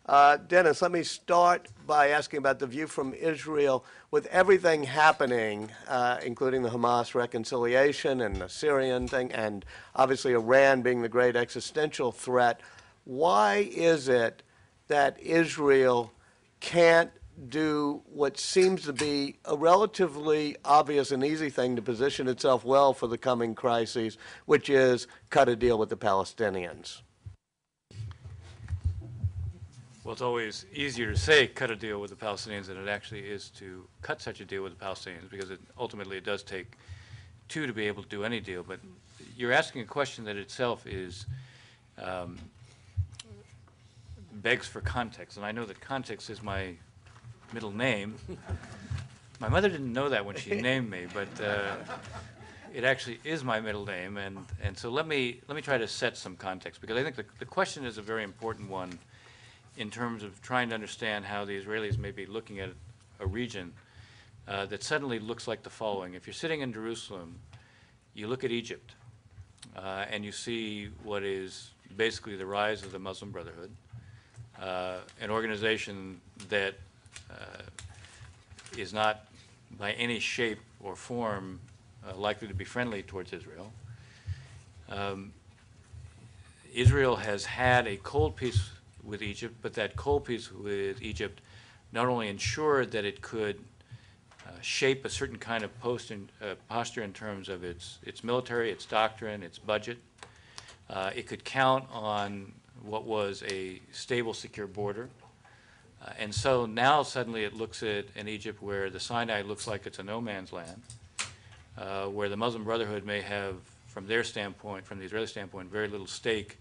Dennis, let me start by asking about the view from Israel. With everything happening, including the Hamas reconciliation and the Syrian thing, and obviously Iran being the great existential threat, why is it that Israel can't do what seems to be a relatively obvious and easy thing to position itself well for the coming crises, which is cut a deal with the Palestinians? Well, it's always easier to say cut a deal with the Palestinians than it actually is to cut such a deal with the Palestinians, because ultimately it does take two to be able to do any deal. But you're asking a question that itself is begs for context, and I know that context is my middle name. My mother didn't know that when she named me, but it actually is my middle name, and so let me try to set some context, because I think the question is a very important one in terms of trying to understand how the Israelis may be looking at a region that suddenly looks like the following. If you're sitting in Jerusalem, you look at Egypt, and you see what is basically the rise of the Muslim Brotherhood, an organization that is not by any shape or form likely to be friendly towards Israel. Israel has had a cold peace with Egypt, but that cold peace with Egypt not only ensured that it could shape a certain kind of posture in terms of its military, its doctrine, its budget. It could count on what was a stable, secure border. And so now suddenly it looks at an Egypt where the Sinai looks like it's a no man's land, where the Muslim Brotherhood may have, from their standpoint, from the Israeli standpoint, very little stake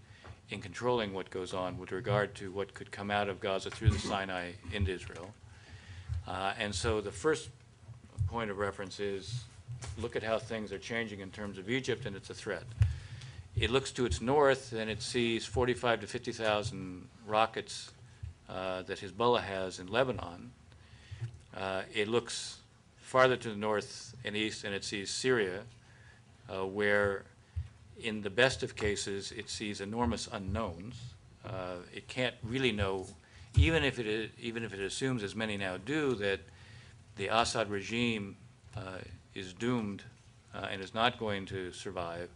in controlling what goes on with regard to what could come out of Gaza through the Sinai into Israel. And so the first point of reference is look at how things are changing in terms of Egypt, and it's a threat. It looks to its north and it sees 45 to 50,000 rockets that Hezbollah has in Lebanon. It looks farther to the north and east and it sees Syria, where in the best of cases it sees enormous unknowns. It can't really know, even if it assumes, as many now do, that the Assad regime is doomed and is not going to survive.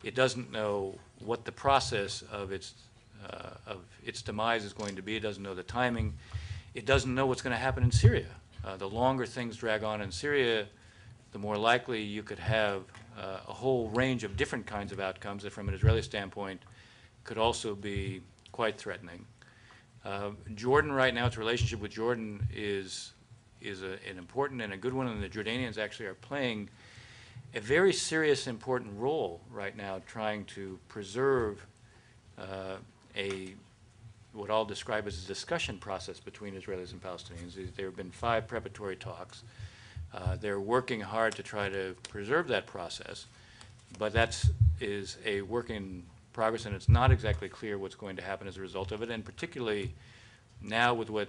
It doesn't know what the process of its demise is going to be. It doesn't know the timing. It doesn't know what's going to happen in Syria. The longer things drag on in Syria, the more likely you could have a whole range of different kinds of outcomes that from an Israeli standpoint could also be quite threatening. Jordan right now, its relationship with Jordan is an important and a good one, and the Jordanians actually are playing a very serious, important role right now trying to preserve what I'll describe as a discussion process between Israelis and Palestinians. There have been 5 preparatory talks. They're working hard to try to preserve that process, but that is a work in progress, and it's not exactly clear what's going to happen as a result of it, and particularly now with what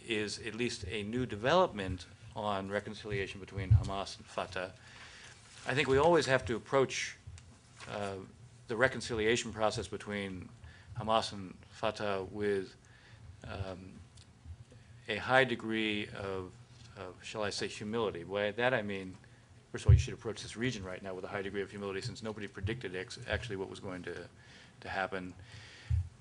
is at least a new development on reconciliation between Hamas and Fatah. I think we always have to approach the reconciliation process between Hamas and Fatah with a high degree of, shall I say, humility. By that I mean, first of all, you should approach this region right now with a high degree of humility, since nobody predicted actually what was going to happen.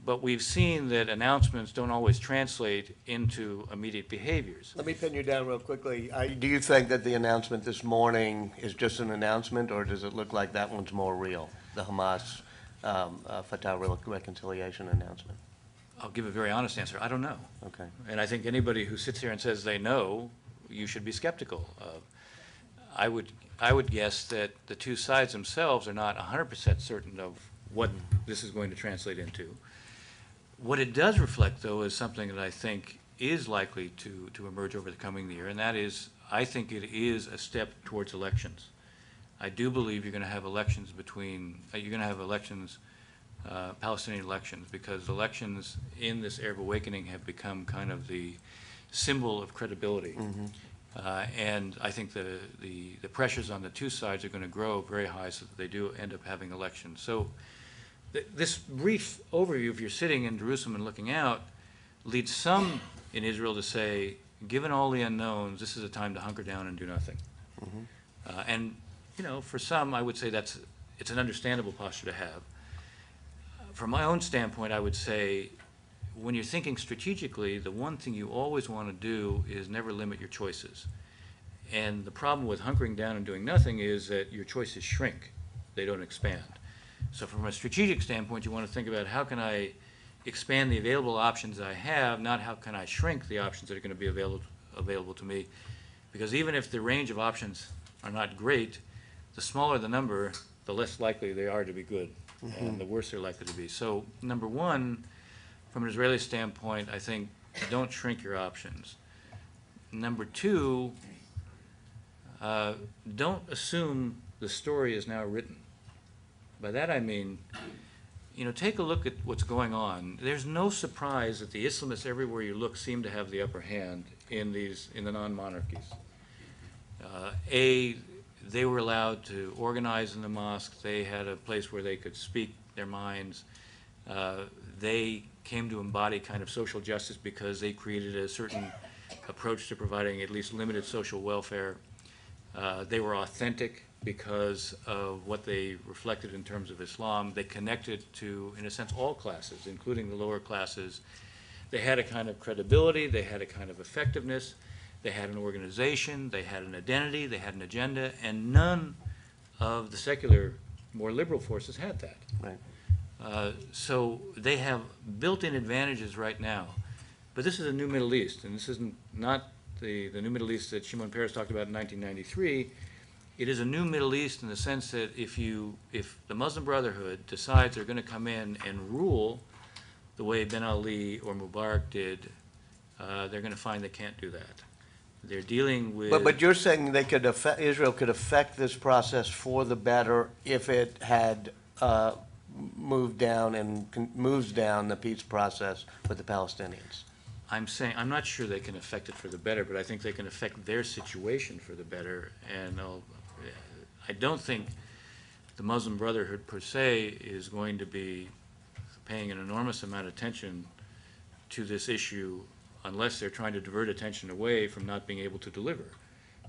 But we've seen that announcements don't always translate into immediate behaviors. Let me pin you down real quickly. Do you think that the announcement this morning is just an announcement, or does it look like that one's more real, the Hamas Fatah reconciliation announcement? I'll give a very honest answer. I don't know. Okay. And I think anybody who sits here and says they know, you should be skeptical of. I would guess that the two sides themselves are not 100% certain of what this is going to translate into. What it does reflect, though, is something that I think is likely to emerge over the coming year, and that is, I think it is a step towards elections. I do believe you're going to have elections Palestinian elections, because elections in this Arab awakening have become kind of the symbol of credibility. Mm-hmm. And I think the pressures on the two sides are going to grow very high so that they do end up having elections. So this brief overview, if you're sitting in Jerusalem and looking out, leads some in Israel to say, given all the unknowns, this is a time to hunker down and do nothing. And, you know, for some, I would say it's an understandable posture to have. From my own standpoint, I would say, when you're thinking strategically, the one thing you always want to do is never limit your choices. And the problem with hunkering down and doing nothing is that your choices shrink. They don't expand. So from a strategic standpoint, you want to think about how can I expand the available options I have, not how can I shrink the options that are going to be available to me. Because even if the range of options are not great, the smaller the number, the less likely they are to be good, and the worse they're likely to be. So number one, from an Israeli standpoint, I think don't shrink your options. Number two, don't assume the story is now written. By that I mean, you know, take a look at what's going on. There's no surprise that the Islamists everywhere you look seem to have the upper hand in the non-monarchies. They were allowed to organize in the mosque. They had a place where they could speak their minds. They came to embody kind of social justice because they created a certain approach to providing at least limited social welfare. They were authentic because of what they reflected in terms of Islam. They connected to, in a sense, all classes, including the lower classes. They had a kind of credibility. They had a kind of effectiveness. They had an organization. They had an identity. They had an agenda. And none of the secular, more liberal forces had that. Right. So they have built-in advantages right now. But this is a new Middle East, and this isn't not the new Middle East that Shimon Peres talked about in 1993. It is a new Middle East in the sense that if the Muslim Brotherhood decides they're going to come in and rule the way Ben Ali or Mubarak did, they're going to find they can't do that. They're dealing with... But you're saying Israel could affect this process for the better if it had moved down and moves down the peace process with the Palestinians? I'm saying, I'm not sure they can affect it for the better, but I think they can affect their situation for the better. And I don't think the Muslim Brotherhood per se is going to be paying an enormous amount of attention to this issue unless they're trying to divert attention away from not being able to deliver.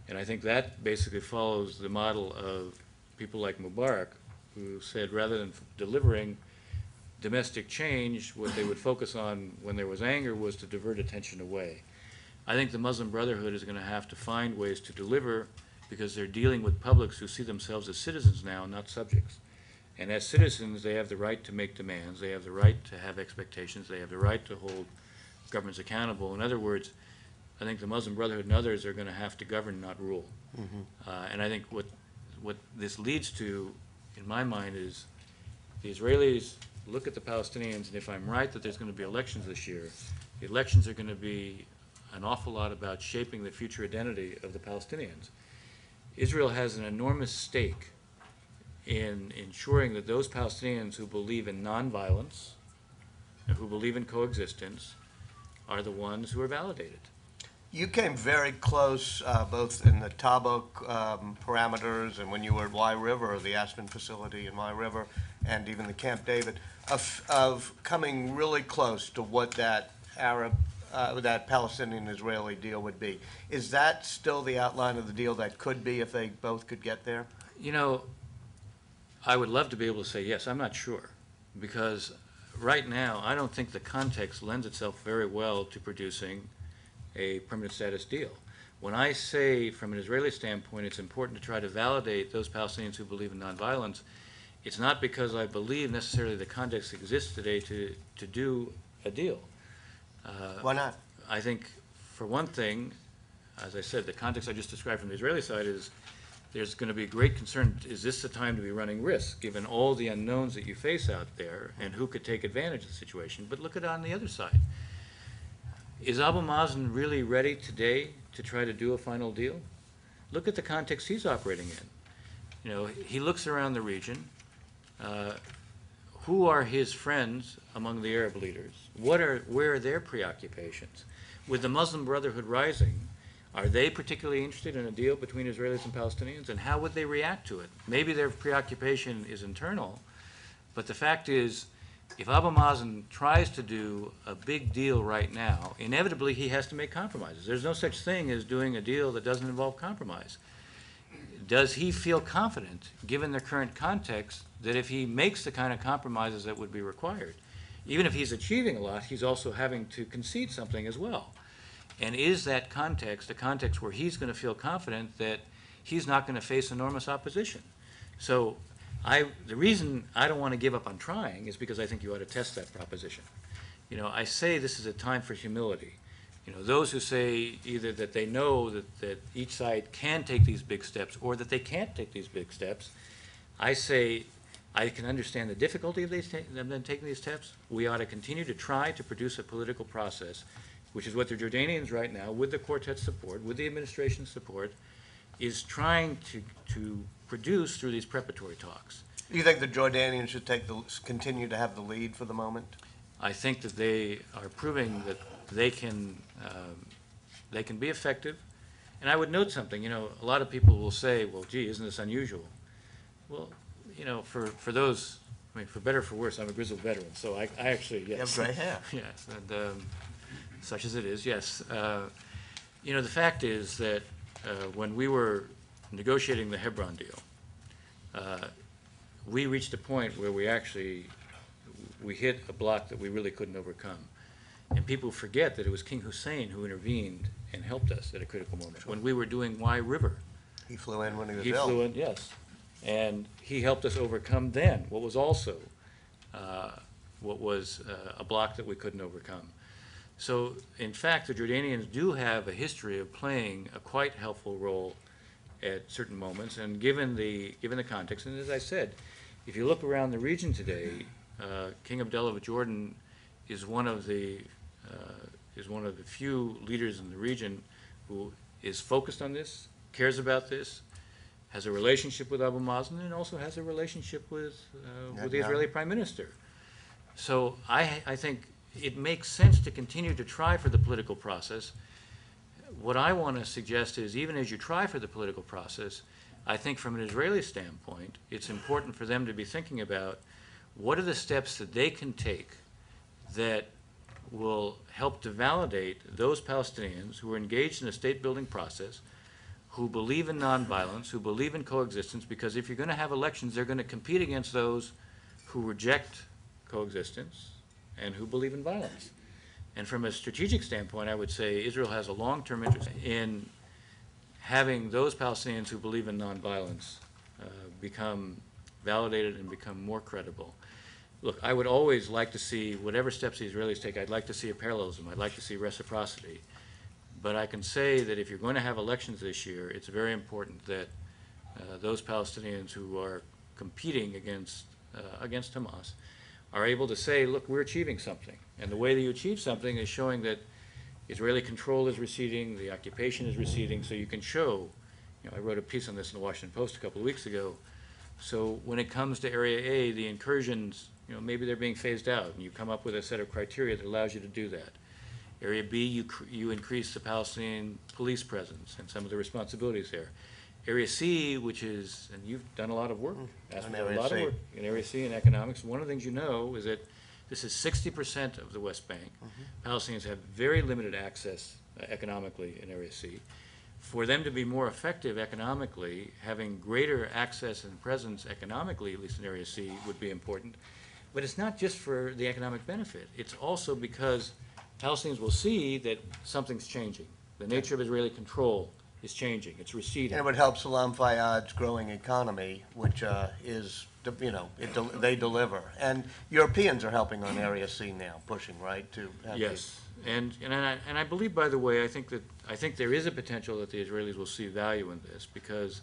And I think that basically follows the model of people like Mubarak, who said rather than delivering domestic change, what they would focus on when there was anger was to divert attention away. I think the Muslim Brotherhood is going to have to find ways to deliver because they're dealing with publics who see themselves as citizens now, not subjects. And as citizens, they have the right to make demands. They have the right to have expectations. They have the right to hold governments accountable. In other words, I think the Muslim Brotherhood and others are going to have to govern, not rule. And I think what this leads to, in my mind, is the Israelis look at the Palestinians, and if I'm right that there's going to be elections this year, the elections are going to be an awful lot about shaping the future identity of the Palestinians. Israel has an enormous stake in ensuring that those Palestinians who believe in nonviolence and who believe in coexistence are the ones who are validated. You came very close, both in the Tabuk parameters and when you were at Y River, or the Aspen facility in Y River, and even the Camp David, of coming really close to what that that Palestinian-Israeli deal would be. Is that still the outline of the deal that could be if they both could get there? You know, I would love to be able to say yes. I'm not sure, because right now I don't think the context lends itself very well to producing a permanent status deal. When I say from an Israeli standpoint it's important to try to validate those Palestinians who believe in nonviolence, it's not because I believe necessarily the context exists today to do a deal. Why not? I think, for one thing, as I said, the context I just described from the Israeli side is there's going to be great concern, is this the time to be running risks, given all the unknowns that you face out there, and who could take advantage of the situation? But look at it on the other side. Is Abu Mazen really ready today to try to do a final deal? Look at the context he's operating in. You know, he looks around the region. Who are his friends among the Arab leaders? Where are their preoccupations? With the Muslim Brotherhood rising, are they particularly interested in a deal between Israelis and Palestinians? And how would they react to it? Maybe their preoccupation is internal, but the fact is if Abu Mazen tries to do a big deal right now, inevitably he has to make compromises. There's no such thing as doing a deal that doesn't involve compromise. Does he feel confident, given the current context, that if he makes the kind of compromises that would be required, even if he's achieving a lot, he's also having to concede something as well? And is that context a context where he's going to feel confident that he's not going to face enormous opposition? So the reason I don't want to give up on trying is because I think you ought to test that proposition. You know, I say this is a time for humility. You know, those who say either that they know that each side can take these big steps or that they can't take these big steps, I say I can understand the difficulty of them taking these steps. We ought to continue to try to produce a political process, which is what the Jordanians right now, with the quartet's support, with the administration's support, is trying to produce through these preparatory talks. Do you think the Jordanians should continue to have the lead for the moment? I think that they are proving that they can be effective. And I would note something. You know, a lot of people will say, "Well, gee, isn't this unusual?" Well, you know, for those, I mean, for better or for worse, I'm a grizzled veteran, so I actually, yes. You have gray hair. Yes, and such as it is, yes. You know, the fact is that when we were negotiating the Hebron deal, we reached a point where we hit a block that we really couldn't overcome. And people forget that it was King Hussein who intervened and helped us at a critical moment. Sure. When we were doing Wye River. He flew in when he was ill. He flew in, yes. And he helped us overcome then what was also a block that we couldn't overcome. So, in fact, the Jordanians do have a history of playing a quite helpful role at certain moments. And given the context, and as I said, if you look around the region today, King Abdullah of Jordan is one of the few leaders in the region who is focused on this, cares about this, has a relationship with Abu Mazen, and also has a relationship with the Israeli Prime Minister. So I think it makes sense to continue to try for the political process. What I want to suggest is, even as you try for the political process, I think from an Israeli standpoint, it's important for them to be thinking about what are the steps that they can take that will help to validate those Palestinians who are engaged in a state-building process, who believe in nonviolence, who believe in coexistence, because if you're going to have elections, they're going to compete against those who reject coexistence and who believe in violence. And from a strategic standpoint, I would say Israel has a long-term interest in having those Palestinians who believe in nonviolence become validated and become more credible. Look, I would always like to see, whatever steps the Israelis take, I'd like to see a parallelism. I'd like to see reciprocity. But I can say that if you're going to have elections this year, it's very important that those Palestinians who are competing against Hamas are able to say, look, we're achieving something. And the way that you achieve something is showing that Israeli control is receding, the occupation is receding, so you can show, you know, I wrote a piece on this in the Washington Post a couple of weeks ago. So when it comes to Area A, the incursions, you know, maybe they're being phased out, and you come up with a set of criteria that allows you to do that. Area B, you increase the Palestinian police presence and some of the responsibilities there. Area C, which is, and you've done a lot of work, asked for a lot of work in Area C in economics. One of the things you know is that this is 60% of the West Bank. Palestinians have very limited access economically in Area C. For them to be more effective economically, having greater access and presence economically, at least in Area C, would be important. But it's not just for the economic benefit. It's also because Palestinians will see that something's changing. The nature of Israeli control is changing. It's receding. And it would help Salam Fayyad's growing economy, which is, you know, they deliver. And Europeans are helping on Area C now, pushing, right? To have yes. And I believe, by the way, I think there is a potential that the Israelis will see value in this, because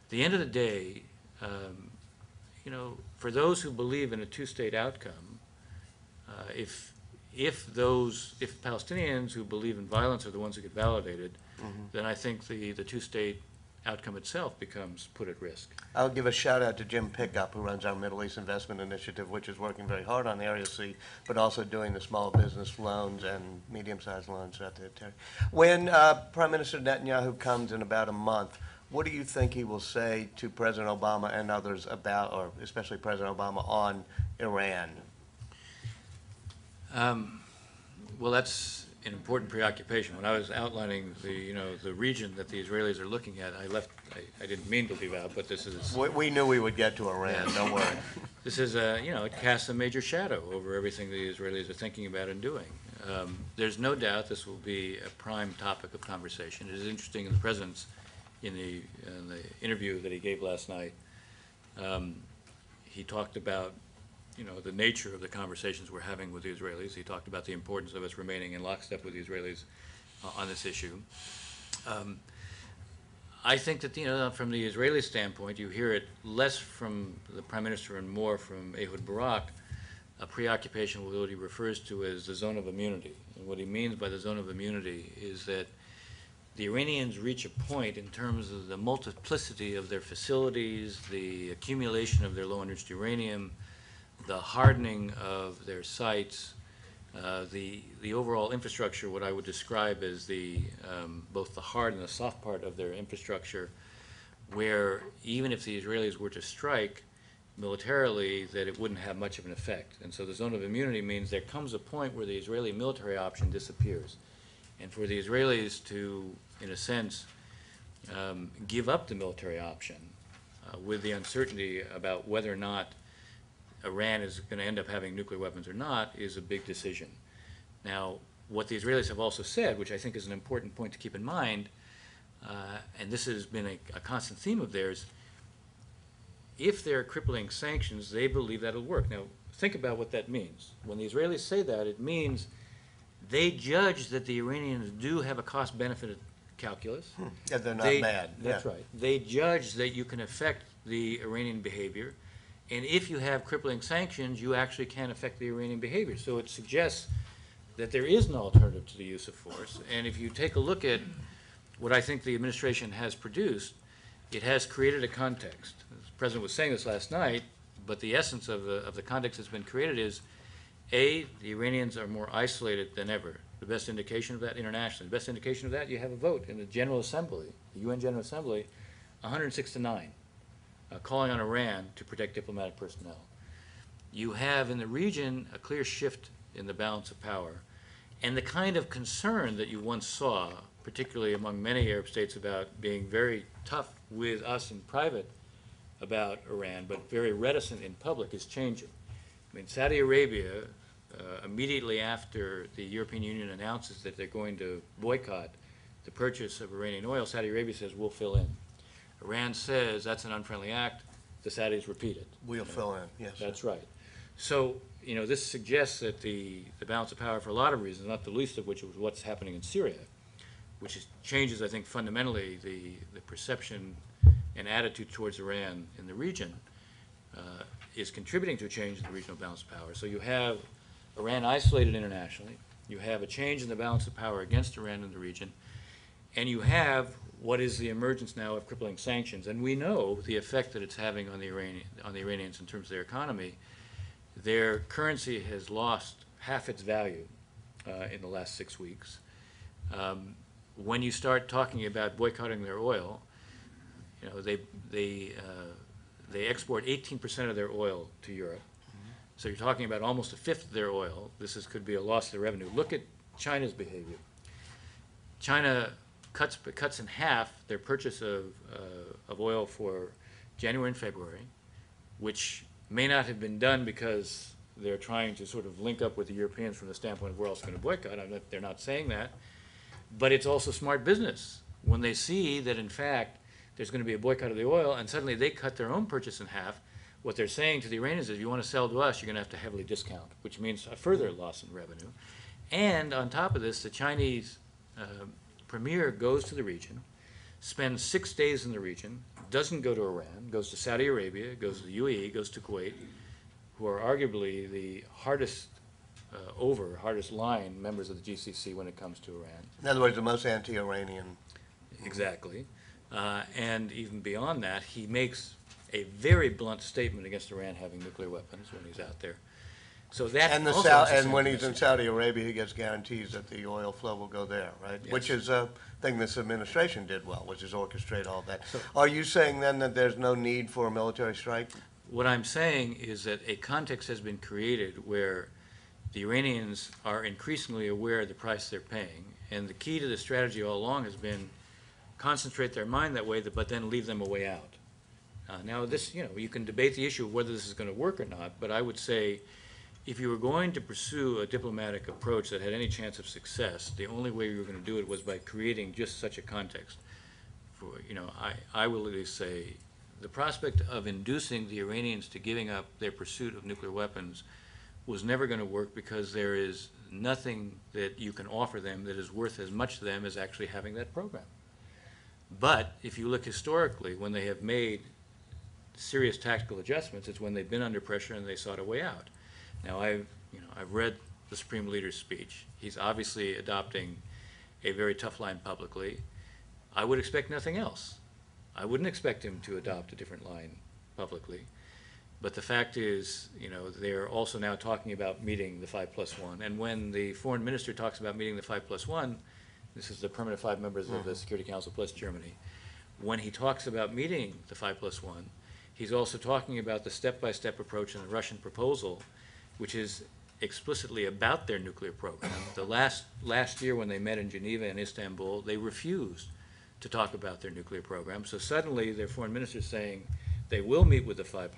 at the end of the day, you know, for those who believe in a two-state outcome, if Palestinians who believe in violence are the ones who get validated, then I think the two-state outcome itself becomes put at risk. I'll give a shout out to Jim Pickup, who runs our Middle East Investment Initiative, which is working very hard on Area C, but also doing the small business loans and medium-sized loans out there. When Prime Minister Netanyahu comes in about a month, what do you think he will say to President Obama and others about, or especially President Obama, on Iran? Well, that's an important preoccupation. When I was outlining the region that the Israelis are looking at, I didn't mean to leave out, but this is, We knew we would get to Iran, don't worry. this is it casts a major shadow over everything the Israelis are thinking about and doing. There's no doubt this will be a prime topic of conversation. It is interesting in the President's, in the interview that he gave last night, he talked about the nature of the conversations we're having with the Israelis. He talked about the importance of us remaining in lockstep with the Israelis on this issue. I think that, from the Israeli standpoint, you hear it less from the Prime Minister and more from Ehud Barak, a preoccupation with what he refers to as the zone of immunity. And what he means by the zone of immunity is that the Iranians reach a point in terms of the multiplicity of their facilities, the accumulation of their low-enriched uranium, the hardening of their sites, the overall infrastructure, what I would describe as both the hard and the soft part of their infrastructure, where even if the Israelis were to strike militarily, that it wouldn't have much of an effect. And so the zone of immunity means there comes a point where the Israeli military option disappears. And for the Israelis to, in a sense, give up the military option with the uncertainty about whether or not Iran is going to end up having nuclear weapons or not is a big decision. Now, what the Israelis have also said, which I think is an important point to keep in mind, and this has been a constant theme of theirs, if there are crippling sanctions, they believe that'll work. Now, think about what that means. When the Israelis say that, it means they judge that the Iranians do have a cost-benefit calculus. Yeah, they're not mad. That's right. They judge that you can affect the Iranian behavior, and if you have crippling sanctions, you actually can affect the Iranian behavior. So it suggests that there is an alternative to the use of force. And if you take a look at what I think the administration has produced, it has created a context. The President was saying this last night, but the essence of the context that's been created is, A, the Iranians are more isolated than ever. The best indication of that internationally, the best indication of that, you have a vote in the General Assembly, the UN General Assembly, 106-9. Calling on Iran to protect diplomatic personnel. You have in the region a clear shift in the balance of power, and the kind of concern that you once saw, particularly among many Arab states, about being very tough with us in private about Iran, but very reticent in public, is changing. I mean, Saudi Arabia, immediately after the European Union announces that they're going to boycott the purchase of Iranian oil, Saudi Arabia says, we'll fill in. Iran says that's an unfriendly act. The Saudis repeat it. We'll fill in, yes. That's right. So, this suggests that the balance of power, for a lot of reasons, not the least of which was what's happening in Syria, which changes, I think, fundamentally the perception and attitude towards Iran in the region, is contributing to a change in the regional balance of power. So you have Iran isolated internationally. You have a change in the balance of power against Iran in the region. And you have what is the emergence now of crippling sanctions. And we know the effect that it's having on the Iranians in terms of their economy. Their currency has lost half its value in the last 6 weeks. When you start talking about boycotting their oil, they export 18% of their oil to Europe. So you're talking about almost a fifth of their oil. Could be a loss of their revenue. Look at China's behavior. China cuts in half their purchase of oil for January and February, which may not have been done because they're trying to sort of link up with the Europeans from the standpoint of where else going to boycott. They're not saying that. But it's also smart business when they see that, in fact, there's going to be a boycott of the oil, and suddenly they cut their own purchase in half. What they're saying to the Iranians is, if you want to sell to us, you're going to have to heavily discount, which means a further loss in revenue. And on top of this, the Chinese premier goes to the region, spends 6 days in the region, doesn't go to Iran, goes to Saudi Arabia, goes to the UAE, goes to Kuwait, who are arguably the hardest line members of the GCC when it comes to Iran. In other words, the most anti-Iranian. Exactly. And even beyond that, he makes a very blunt statement against Iran having nuclear weapons when he's out there. So that and when he's in Saudi Arabia, he gets guarantees that the oil flow will go there, right? Yes. Which is a thing this administration did well, which is orchestrate all that. So, are you saying then that there's no need for a military strike? What I'm saying is that a context has been created where the Iranians are increasingly aware of the price they're paying, and the key to the strategy all along has been concentrate their mind that way, but then leave them a way out. Now this, you can debate the issue of whether this is going to work or not, but I would say if you were going to pursue a diplomatic approach that had any chance of success, the only way you were going to do it was by creating just such a context. I will at least say the prospect of inducing the Iranians to giving up their pursuit of nuclear weapons was never going to work, because there is nothing that you can offer them that is worth as much to them as actually having that program. But if you look historically, when they have made serious tactical adjustments, it's when they've been under pressure and they sought a way out. Now, I've read the Supreme Leader's speech. He's obviously adopting a very tough line publicly. I would expect nothing else. I wouldn't expect him to adopt a different line publicly. But the fact is, they're also now talking about meeting the 5+1. And when the foreign minister talks about meeting the 5+1, this is the permanent 5 members of the Security Council plus Germany, when he talks about meeting the 5+1, he's also talking about the step-by-step approach in the Russian proposal, which is explicitly about their nuclear program. The last year when they met in Geneva and Istanbul, they refused to talk about their nuclear program. So suddenly their foreign minister is saying they will meet with the 5+1.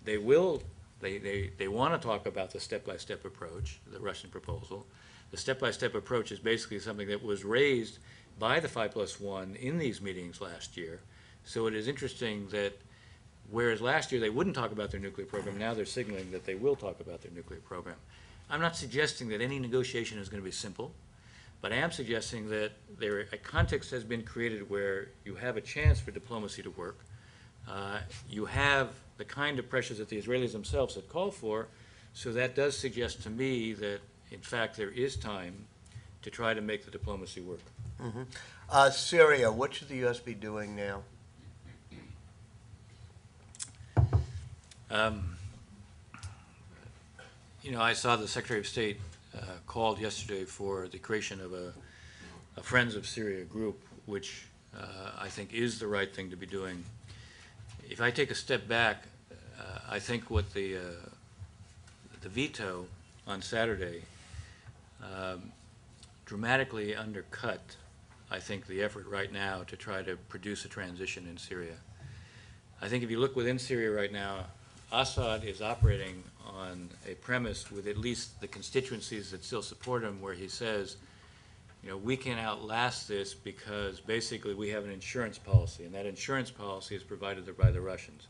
They want to talk about the step-by-step approach, the Russian proposal. The step-by-step approach is basically something that was raised by the 5+1 in these meetings last year. So it is interesting that whereas last year they wouldn't talk about their nuclear program, now they're signaling that they will talk about their nuclear program. I'm not suggesting that any negotiation is going to be simple, but I am suggesting that a context has been created where you have a chance for diplomacy to work. You have the kind of pressures that the Israelis themselves had called for, so that does suggest to me that, in fact, there is time to try to make the diplomacy work. Mm-hmm. Syria, what should the U.S. be doing now? I saw the Secretary of State called yesterday for the creation of a Friends of Syria group, which I think is the right thing to be doing. If I take a step back, I think what the veto on Saturday dramatically undercut, I think, the effort right now to try to produce a transition in Syria. I think if you look within Syria right now, Assad is operating on a premise with at least the constituencies that still support him, where he says, we can outlast this because basically we have an insurance policy, and that insurance policy is provided by the Russians.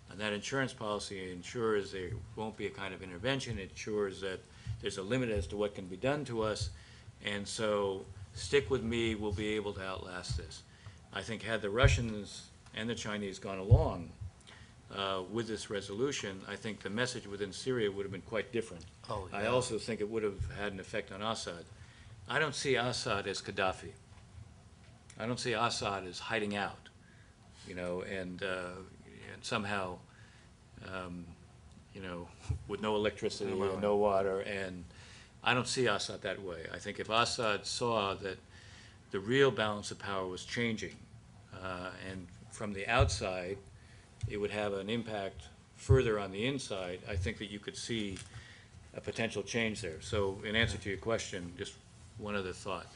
And that insurance policy ensures there won't be a kind of intervention. It ensures that there's a limit as to what can be done to us. And so stick with me, we'll be able to outlast this. I think had the Russians and the Chinese gone along with this resolution, I think the message within Syria would have been quite different. Oh, yeah. I also think it would have had an effect on Assad. I don't see Assad as Gaddafi. I don't see Assad as hiding out, and somehow, with no electricity and no water. And I don't see Assad that way. I think if Assad saw that the real balance of power was changing, and from the outside, it would have an impact further on the inside, I think that you could see a potential change there. So in answer to your question, just one other thought.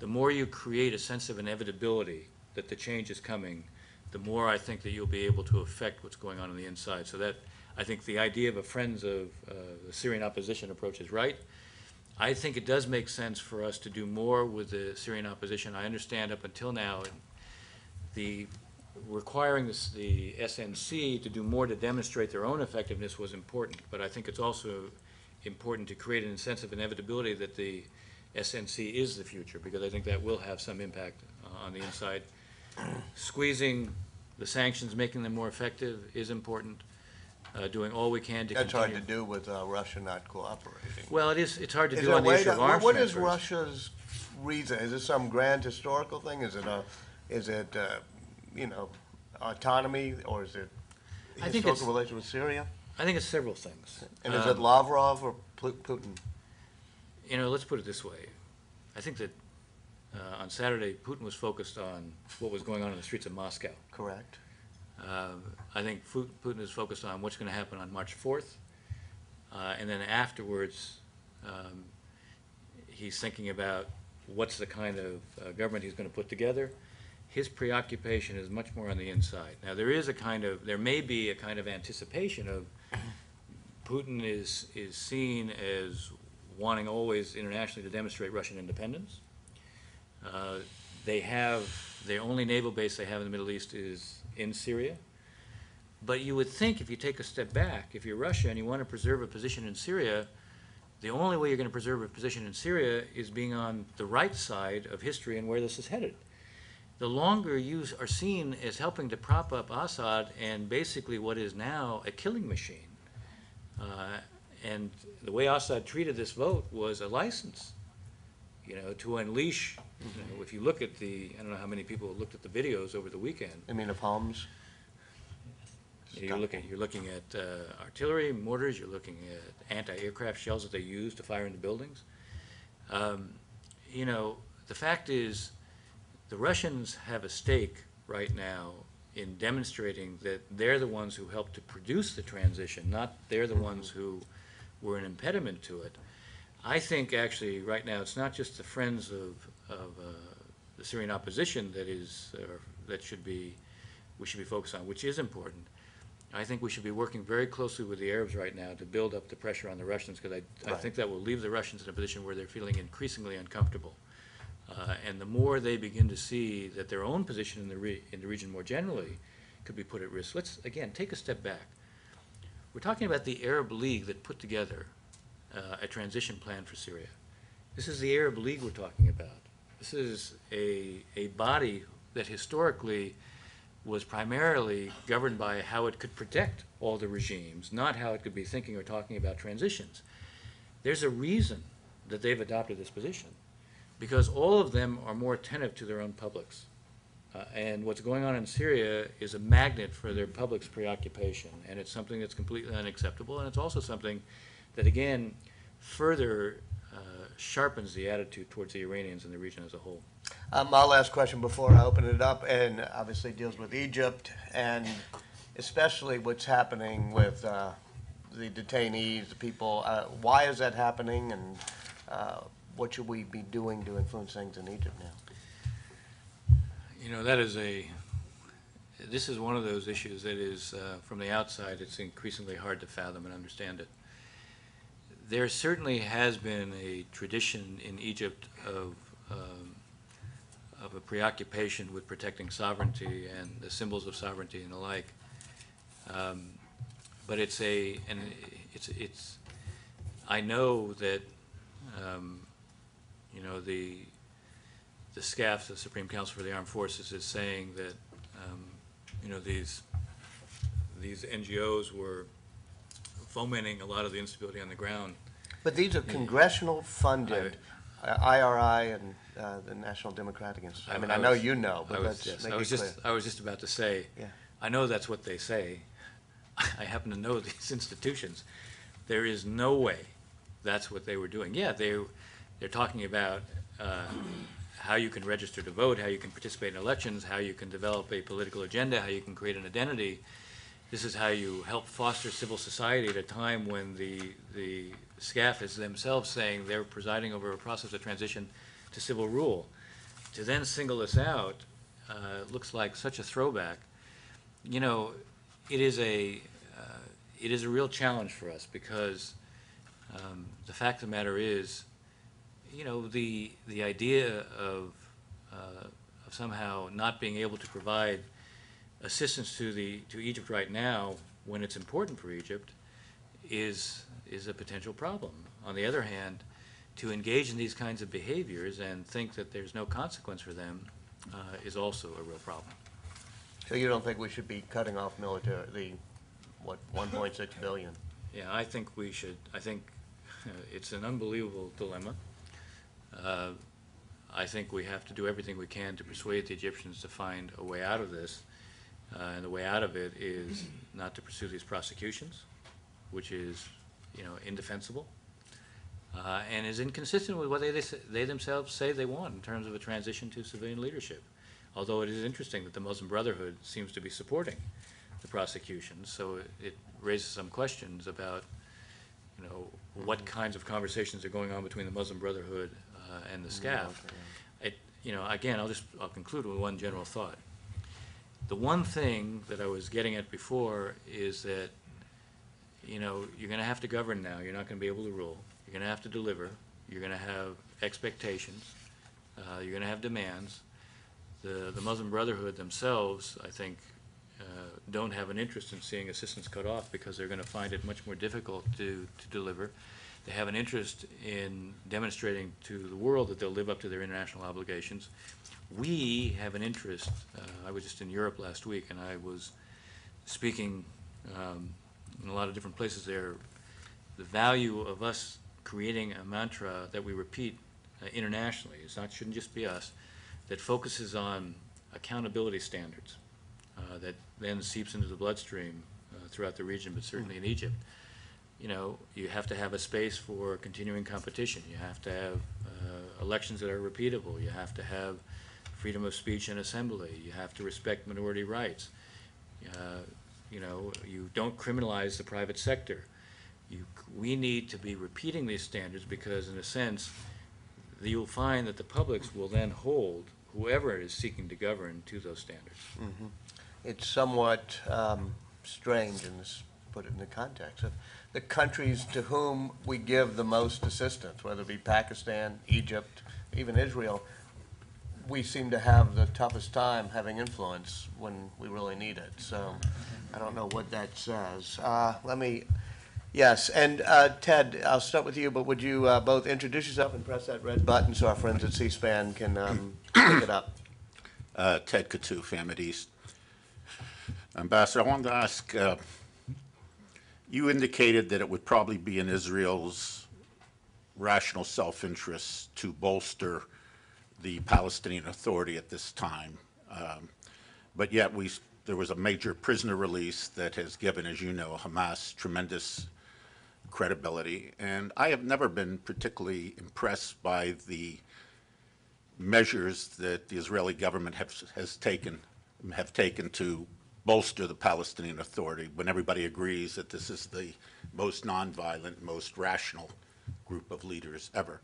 The more you create a sense of inevitability that the change is coming, the more I think that you'll be able to affect what's going on the inside. So that, I think the idea of a Friends of the Syrian opposition approach is right. I think it does make sense for us to do more with the Syrian opposition. I understand up until now, the requiring the SNC to do more to demonstrate their own effectiveness was important, but I think it's also important to create a sense of inevitability that the SNC is the future, because I think that will have some impact on the inside. Squeezing the sanctions, making them more effective is important. Doing all we can to That's continue. hard to do with Russia not cooperating. Well, it's hard to Is do there a on the way issue to, of arms what is transfers. Russia's reason? Is it some grand historical thing? Is it autonomy, or is it I think historical it's- relation with Syria? I think it's several things. And is it Lavrov or Putin? Let's put it this way. I think that on Saturday, Putin was focused on what was going on in the streets of Moscow. Correct. I think Putin is focused on what's going to happen on March 4th. And then afterwards, Um, he's thinking about what's the kind of government he's going to put together. His preoccupation is much more on the inside. Now, there may be a kind of anticipation of Putin is seen as wanting always internationally to demonstrate Russian independence. The only naval base they have in the Middle East is in Syria. But you would think, if you take a step back, if you're Russia and you want to preserve a position in Syria, the only way you're going to preserve a position in Syria is being on the right side of history and where this is headed. The longer you are seen as helping to prop up Assad and basically what is now a killing machine, and the way Assad treated this vote was a license, to unleash. If you look at I don't know how many people looked at the videos over the weekend. I mean, of Homs? You're looking at artillery, mortars. You're looking at anti-aircraft shells that they use to fire into buildings. The fact is, the Russians have a stake right now in demonstrating that they're the ones who helped to produce the transition, not they're the ones who were an impediment to it. I think actually right now it's not just the friends of the Syrian opposition that we should be focused on, which is important. I think we should be working very closely with the Arabs right now to build up the pressure on the Russians, because I think that will leave the Russians in a position where they're feeling increasingly uncomfortable. And the more they begin to see that their own position in the region more generally could be put at risk. Let's, again, take a step back. We're talking about the Arab League that put together a transition plan for Syria. This is the Arab League we're talking about. This is a body that historically was primarily governed by how it could protect all the regimes, not how it could be thinking or talking about transitions. There's a reason that they've adopted this position, because all of them are more attentive to their own publics. And what's going on in Syria is a magnet for their public's preoccupation, and it's something that's completely unacceptable, and it's also something that, again, further sharpens the attitude towards the Iranians and the region as a whole. My last question before I open it up, and obviously deals with Egypt, and especially what's happening with the detainees, the people. Why is that happening, and what should we be doing to influence things in Egypt now? This is one of those issues that is, from the outside, it's increasingly hard to fathom and understand it. There certainly has been a tradition in Egypt of a preoccupation with protecting sovereignty and the symbols of sovereignty and the like. But I know that, the SCAF, the Supreme Council for the Armed Forces, is saying that, these NGOs were fomenting a lot of the instability on the ground. But these are congressional-funded, IRI and the National Democratic Institute. I know you know, but let's make it clear. I was just about to say, Yeah. I know that's what they say. I happen to know these institutions. There is no way that's what they were doing. Yeah, they're talking about how you can register to vote, how you can participate in elections, how you can develop a political agenda, how you can create an identity. This is how you help foster civil society at a time when the SCAF is themselves saying they're presiding over a process of transition to civil rule. To then single this out looks like such a throwback. It is a real challenge for us, because the fact of the matter is, the idea of somehow not being able to provide assistance to Egypt right now, when it's important for Egypt, is a potential problem. On the other hand, to engage in these kinds of behaviors and think that there's no consequence for them is also a real problem. So you don't think we should be cutting off military, 1.6 billion? Yeah, I think we should. I think it's an unbelievable dilemma. I think we have to do everything we can to persuade the Egyptians to find a way out of this. And the way out of it is not to pursue these prosecutions, which is, indefensible, and is inconsistent with what they themselves say they want in terms of a transition to civilian leadership. Although it is interesting that the Muslim Brotherhood seems to be supporting the prosecutions, so it raises some questions about, what kinds of conversations are going on between the Muslim Brotherhood and the SCAF. Again, I'll conclude with one general thought. The one thing that I was getting at before is that, you're going to have to govern now. You're not going to be able to rule. You're going to have to deliver. You're going to have expectations. You're going to have demands. The Muslim Brotherhood themselves, I think, don't have an interest in seeing assistance cut off because they're going to find it much more difficult to deliver. They have an interest in demonstrating to the world that they'll live up to their international obligations. We have an interest. I was just in Europe last week, and I was speaking in a lot of different places there. The value of us creating a mantra that we repeat internationally, shouldn't just be us, that focuses on accountability standards that then seeps into the bloodstream throughout the region, but certainly in Egypt. You have to have a space for continuing competition. You have to have elections that are repeatable. You have to have freedom of speech and assembly. You have to respect minority rights. You don't criminalize the private sector. We need to be repeating these standards because, in a sense, you'll find that the publics will then hold whoever is seeking to govern to those standards. Mm-hmm. It's somewhat strange, and put it in the context of the countries to whom we give the most assistance, whether it be Pakistan, Egypt, even Israel. We seem to have the toughest time having influence when we really need it. So I don't know what that says. Yes, and Ted, I'll start with you, but would you both introduce yourself and press that red button so our friends at C-SPAN can pick it up? Ted Coutu, Famid East. Ambassador, I wanted to ask, you indicated that it would probably be in Israel's rational self-interest to bolster the Palestinian Authority at this time. But yet there was a major prisoner release that has given, as you know, Hamas tremendous credibility. And I have never been particularly impressed by the measures that the Israeli government have taken to bolster the Palestinian Authority when everybody agrees that this is the most nonviolent, most rational group of leaders ever.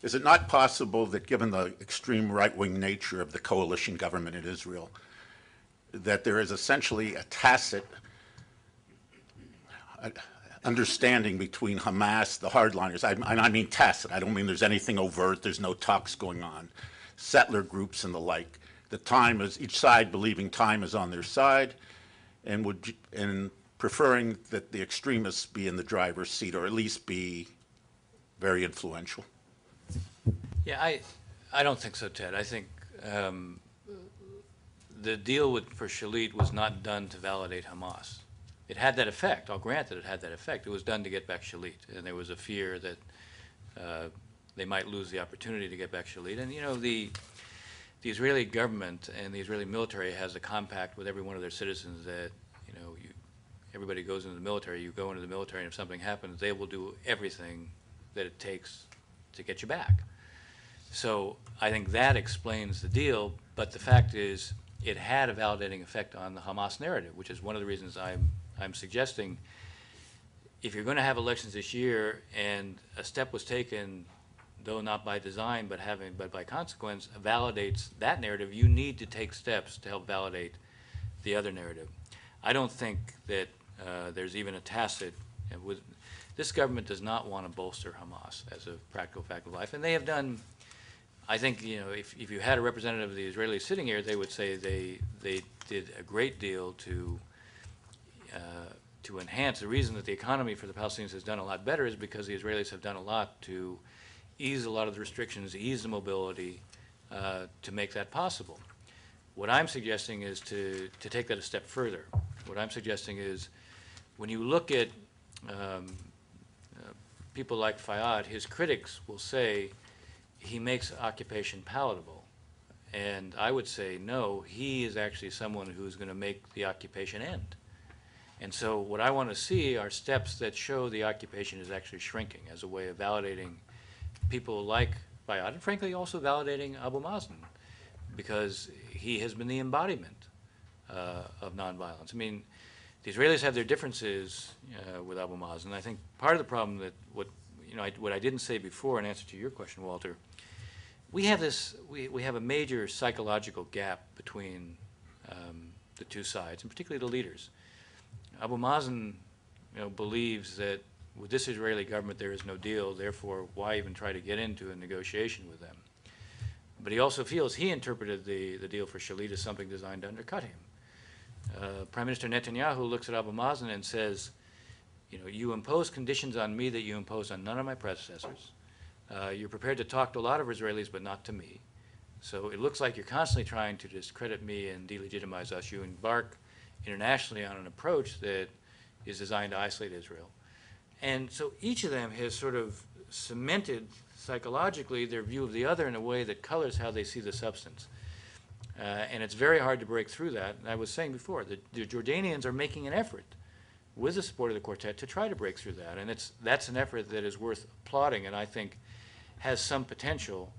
Is it not possible that, given the extreme right-wing nature of the coalition government in Israel, that there is essentially a tacit understanding between Hamas, the hardliners, I mean tacit, I don't mean there's anything overt, there's no talks going on, settler groups and the like, the time is, each side believing time is on their side and preferring that the extremists be in the driver's seat or at least be very influential? Yeah, I don't think so, Ted. I think the deal for Shalit was not done to validate Hamas. It had that effect. I'll grant that it had that effect. It was done to get back Shalit, and there was a fear that they might lose the opportunity to get back Shalit. And the Israeli government and the Israeli military has a compact with every one of their citizens that everybody goes into the military. You go into the military, and if something happens, they will do everything that it takes to get you back. So I think that explains the deal, but the fact is it had a validating effect on the Hamas narrative, which is one of the reasons I'm suggesting if you're going to have elections this year and a step was taken, though not by design but by consequence, validates that narrative, you need to take steps to help validate the other narrative. I don't think that there's even a tacit, this government does not want to bolster Hamas as a practical fact of life, and they have done. I think if you had a representative of the Israelis sitting here, they would say they did a great deal to enhance. The reason that the economy for the Palestinians has done a lot better is because the Israelis have done a lot to ease a lot of the restrictions, ease the mobility, to make that possible. What I'm suggesting is to take that a step further. What I'm suggesting is when you look at people like Fayyad, his critics will say he makes occupation palatable. And I would say, no, he is actually someone who's going to make the occupation end. And so what I want to see are steps that show the occupation is actually shrinking as a way of validating people like Fayyad, and frankly also validating Abu Mazen, because he has been the embodiment of nonviolence. I mean, the Israelis have their differences with Abu Mazen. I think part of the problem that what what I didn't say before in answer to your question, Walter, we have we have a major psychological gap between the two sides, and particularly the leaders. Abu Mazen, believes that with this Israeli government there is no deal, therefore why even try to get into a negotiation with them? But he also feels he interpreted the deal for Shalit as something designed to undercut him. Prime Minister Netanyahu looks at Abu Mazen and says, you impose conditions on me that you impose on none of my predecessors. You're prepared to talk to a lot of Israelis, but not to me. So it looks like you're constantly trying to discredit me and delegitimize us. You embark internationally on an approach that is designed to isolate Israel. And so each of them has sort of cemented psychologically their view of the other in a way that colors how they see the substance. And it's very hard to break through that. And I was saying before, the Jordanians are making an effort with the support of the quartet to try to break through that. And that's an effort that is worth applauding and I think has some potential.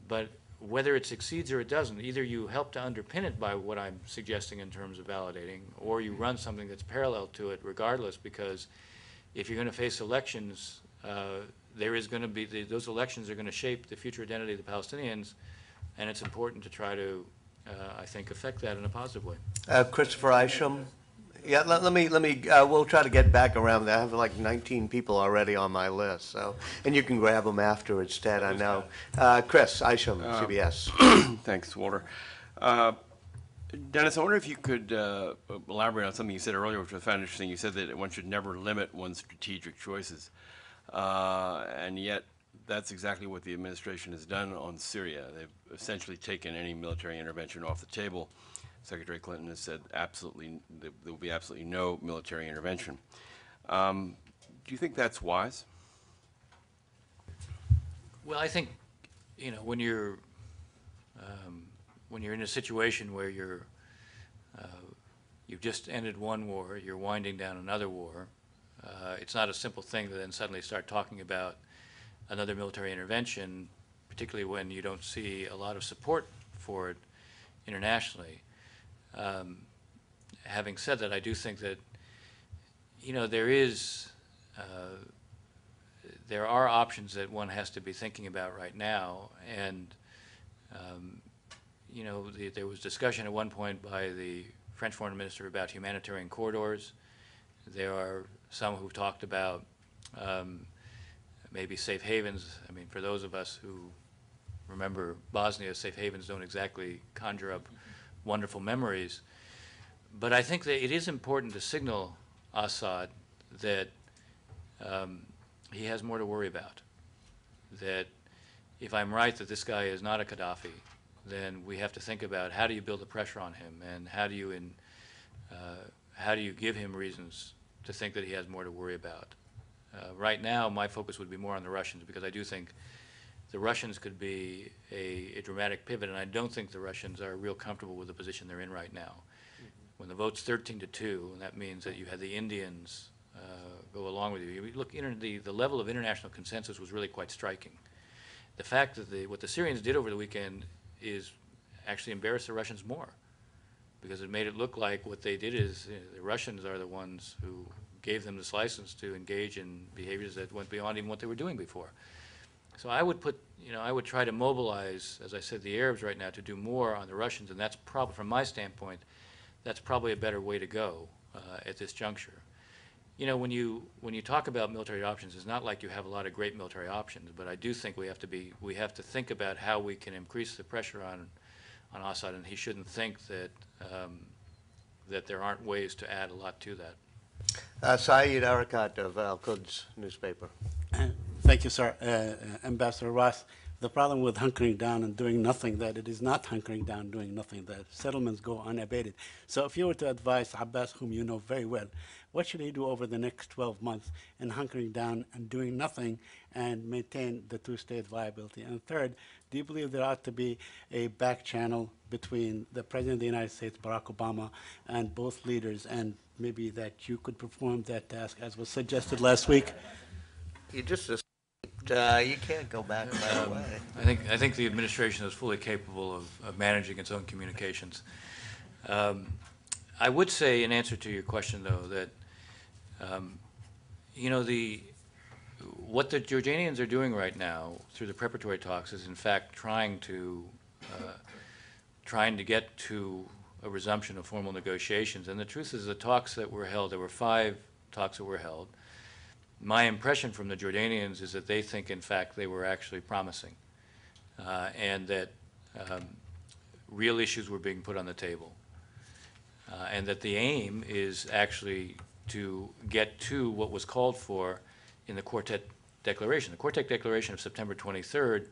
But whether it succeeds or it doesn't, either you help to underpin it by what I'm suggesting in terms of validating, or you run something that's parallel to it regardless, because if you're going to face elections, there is going to be, those elections are going to shape the future identity of the Palestinians, and it's important to try to, I think, affect that in a positive way. Christopher Isham. Yeah, let me, we'll try to get back around that. I have like 19 people already on my list, so, and you can grab them afterwards, Ted, I know. Chris Isham, CBS. Thanks, Walter. Dennis, I wonder if you could elaborate on something you said earlier, which I found interesting. You said that one should never limit one's strategic choices, and yet that's exactly what the administration has done on Syria. They've essentially taken any military intervention off the table. Secretary Clinton has said absolutely there will be absolutely no military intervention. Do you think that's wise? Well, I think when you're in a situation where you've just ended one war, you're winding down another war. It's not a simple thing to then suddenly start talking about another military intervention, particularly when you don't see a lot of support for it internationally. Having said that, I do think that there are options that one has to be thinking about right now, and there was discussion at one point by the French foreign minister about humanitarian corridors. There are some who've talked about maybe safe havens. I mean, for those of us who remember Bosnia, safe havens don't exactly conjure up wonderful memories. But I think that it is important to signal Assad that he has more to worry about. That if I'm right that this guy is not a Gaddafi, then we have to think about how do you build the pressure on him, and how do you give him reasons to think that he has more to worry about. Right now, my focus would be more on the Russians, because I do think the Russians could be a dramatic pivot, and I don't think the Russians are real comfortable with the position they're in right now. When the vote's 13-2, and that means that you had the Indians go along with you. Look, the level of international consensus was really quite striking. The fact that what the Syrians did over the weekend is actually embarrassed the Russians more, because it made it look like what they did is the Russians are the ones who gave them this license to engage in behaviors that went beyond even what they were doing before. So I would I would try to mobilize, as I said, the Arabs right now to do more on the Russians, and that's probably, from my standpoint, that's probably a better way to go at this juncture. When you talk about military options, it's not like you have a lot of great military options, but I do think we have to think about how we can increase the pressure on Assad, and he shouldn't think that that there aren't ways to add a lot to that. Saeed Arakat of Al-Quds newspaper. Thank you, sir. Ambassador Ross, the problem with hunkering down and doing nothing, that it is not hunkering down, doing nothing, that settlements go unabated. So if you were to advise Abbas, whom you know very well, what should he do over the next 12 months in hunkering down and doing nothing and maintain the two-state viability? And third, do you believe there ought to be a back channel between the President of the United States, Barack Obama, and both leaders, and maybe that you could perform that task as was suggested last week? You just you can't go back that way. I think the administration is fully capable of managing its own communications. I would say, in answer to your question, though, that what the Jordanians are doing right now through the preparatory talks is in fact trying to get to a resumption of formal negotiations. And the truth is the talks that were held, there were 5 talks that were held. My impression from the Jordanians is that they think in fact they were actually promising and that real issues were being put on the table. And that the aim is actually to get to what was called for in the Quartet Declaration. The Quartet Declaration of September 23rd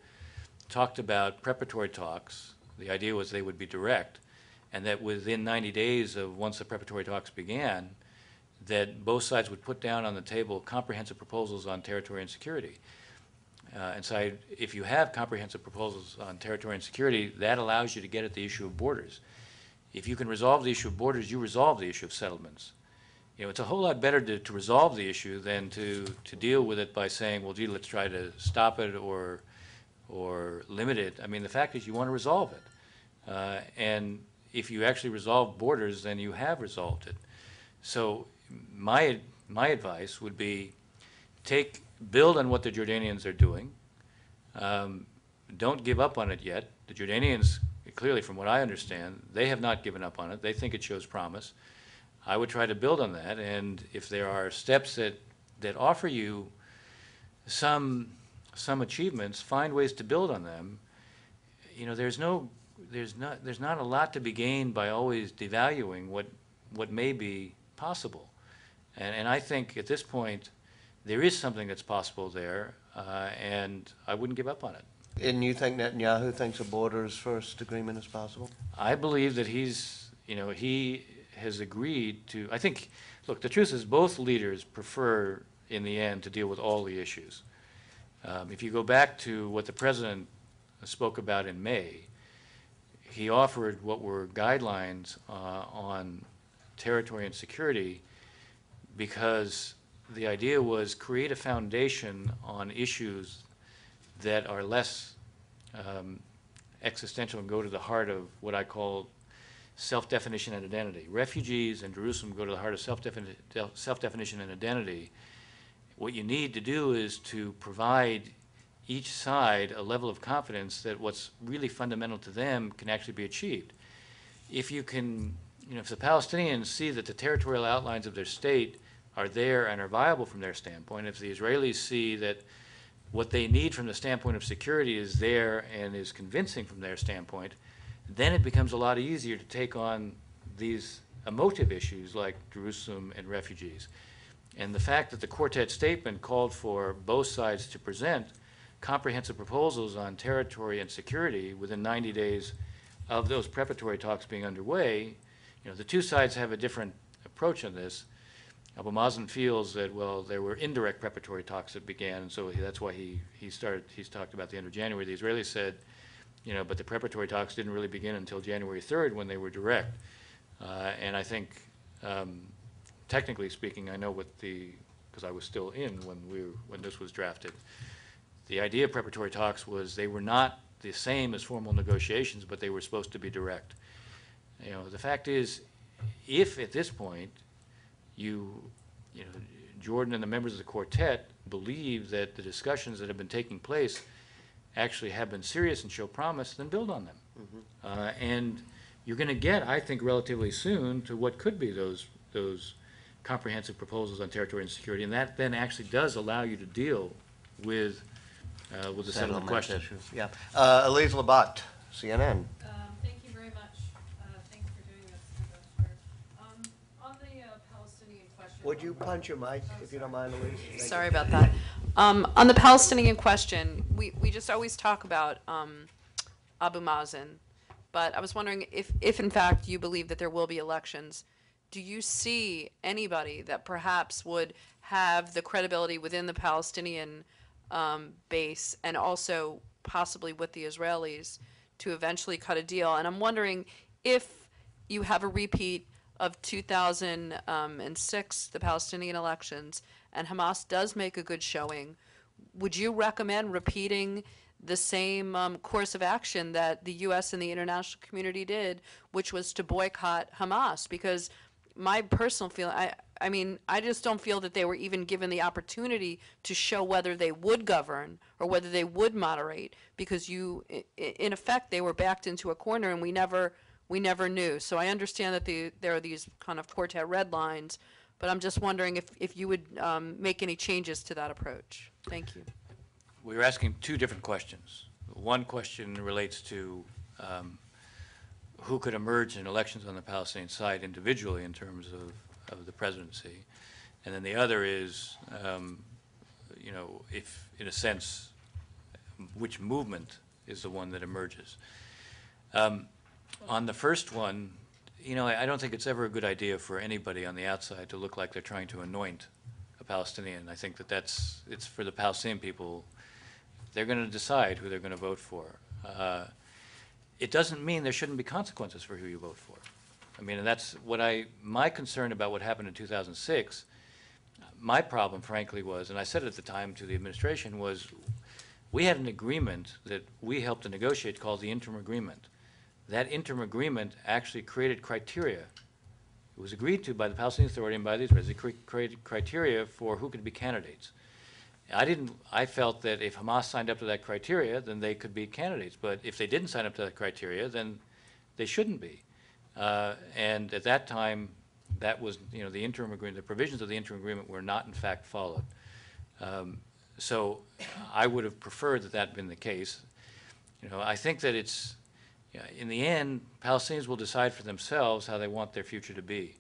talked about preparatory talks. The idea was they would be direct, and that within 90 days of once the preparatory talks began, that both sides would put down on the table comprehensive proposals on territory and security. And so if you have comprehensive proposals on territory and security, that allows you to get at the issue of borders. If you can resolve the issue of borders, you resolve the issue of settlements. You know, it's a whole lot better to resolve the issue than to deal with it by saying, well, gee, let's try to stop it or limit it. I mean, the fact is you want to resolve it. And if you actually resolve borders, then you have resolved it. So my advice would be build on what the Jordanians are doing. Don't give up on it yet. The Jordanians, clearly from what I understand, they have not given up on it. They think it shows promise. I would try to build on that, and if there are steps that offer you some achievements, find ways to build on them. You know, there's not a lot to be gained by always devaluing what may be possible. And I think at this point there is something that's possible there, and I wouldn't give up on it. And you think Netanyahu thinks a borders first agreement is possible? I believe that he has agreed to, I think, look, the truth is both leaders prefer in the end to deal with all the issues. If you go back to what the president spoke about in May, he offered what were guidelines on territory and security because the idea was create a foundation on issues that are less existential and go to the heart of what I call self-definition and identity. Refugees in Jerusalem go to the heart of self-definition and identity. What you need to do is to provide each side a level of confidence that what's really fundamental to them can actually be achieved. If you can, if the Palestinians see that the territorial outlines of their state are there and are viable from their standpoint, if the Israelis see that what they need from the standpoint of security is there and is convincing from their standpoint, then it becomes a lot easier to take on these emotive issues like Jerusalem and refugees. And the fact that the quartet statement called for both sides to present comprehensive proposals on territory and security within 90 days of those preparatory talks being underway, the two sides have a different approach on this. Abu Mazen feels that, well, there were indirect preparatory talks that began, and so that's why he's talked about the end of January. The Israelis said, but the preparatory talks didn't really begin until January 3rd when they were direct. And I think, technically speaking, I know because I was still in when this was drafted, the idea of preparatory talks was they were not the same as formal negotiations, but they were supposed to be direct. The fact is, if at this point Jordan and the members of the quartet believe that the discussions that have been taking place actually have been serious and show promise, then build on them. Mm-hmm. And you're going to get, I think, relatively soon to what could be those comprehensive proposals on territory and security, and that then actually does allow you to deal with the settlement question. Issues. Yeah. Elise Labat, CNN. Thank you very much. Thanks for doing this, Ambassador. On the Palestinian question. Would you punch your mic, if you don't mind, Elise? Sorry about that. On the Palestinian question, we just always talk about Abu Mazen, but I was wondering if in fact you believe that there will be elections, do you see anybody that perhaps would have the credibility within the Palestinian base and also possibly with the Israelis to eventually cut a deal? And I'm wondering if you have a repeat of 2006, the Palestinian elections, and Hamas does make a good showing, would you recommend repeating the same course of action that the U.S. and the international community did, which was to boycott Hamas? Because my personal feeling, I mean, I just don't feel that they were even given the opportunity to show whether they would govern or whether they would moderate, because in effect, they were backed into a corner, and we never knew. So I understand that there are these kind of Quartet red lines, but I'm just wondering if you would make any changes to that approach. Thank you. We were asking two different questions. One question relates to who could emerge in elections on the Palestinian side individually in terms of the presidency. And then the other is, you know, if, in a sense, which movement is the one that emerges. On the first one, you know, I don't think it's ever a good idea for anybody on the outside to look like they're trying to anoint a Palestinian. I think that it's for the Palestinian people. They're going to decide who they're going to vote for. It doesn't mean there shouldn't be consequences for who you vote for. I mean, and that's what my concern about what happened in 2006, my problem, frankly, was, and I said it at the time to the administration, was we had an agreement that we helped to negotiate called the interim agreement. That interim agreement actually created criteria. It was agreed to by the Palestinian Authority and by the Israelis. It created criteria for who could be candidates. I felt that if Hamas signed up to that criteria, then they could be candidates. But if they didn't sign up to that criteria, then they shouldn't be. And at that time, that was, you know, the interim agreement, the provisions of the interim agreement were not in fact followed. So I would have preferred that that had been the case. You know, I think that it's, you know, in the end, Palestinians will decide for themselves how they want their future to be.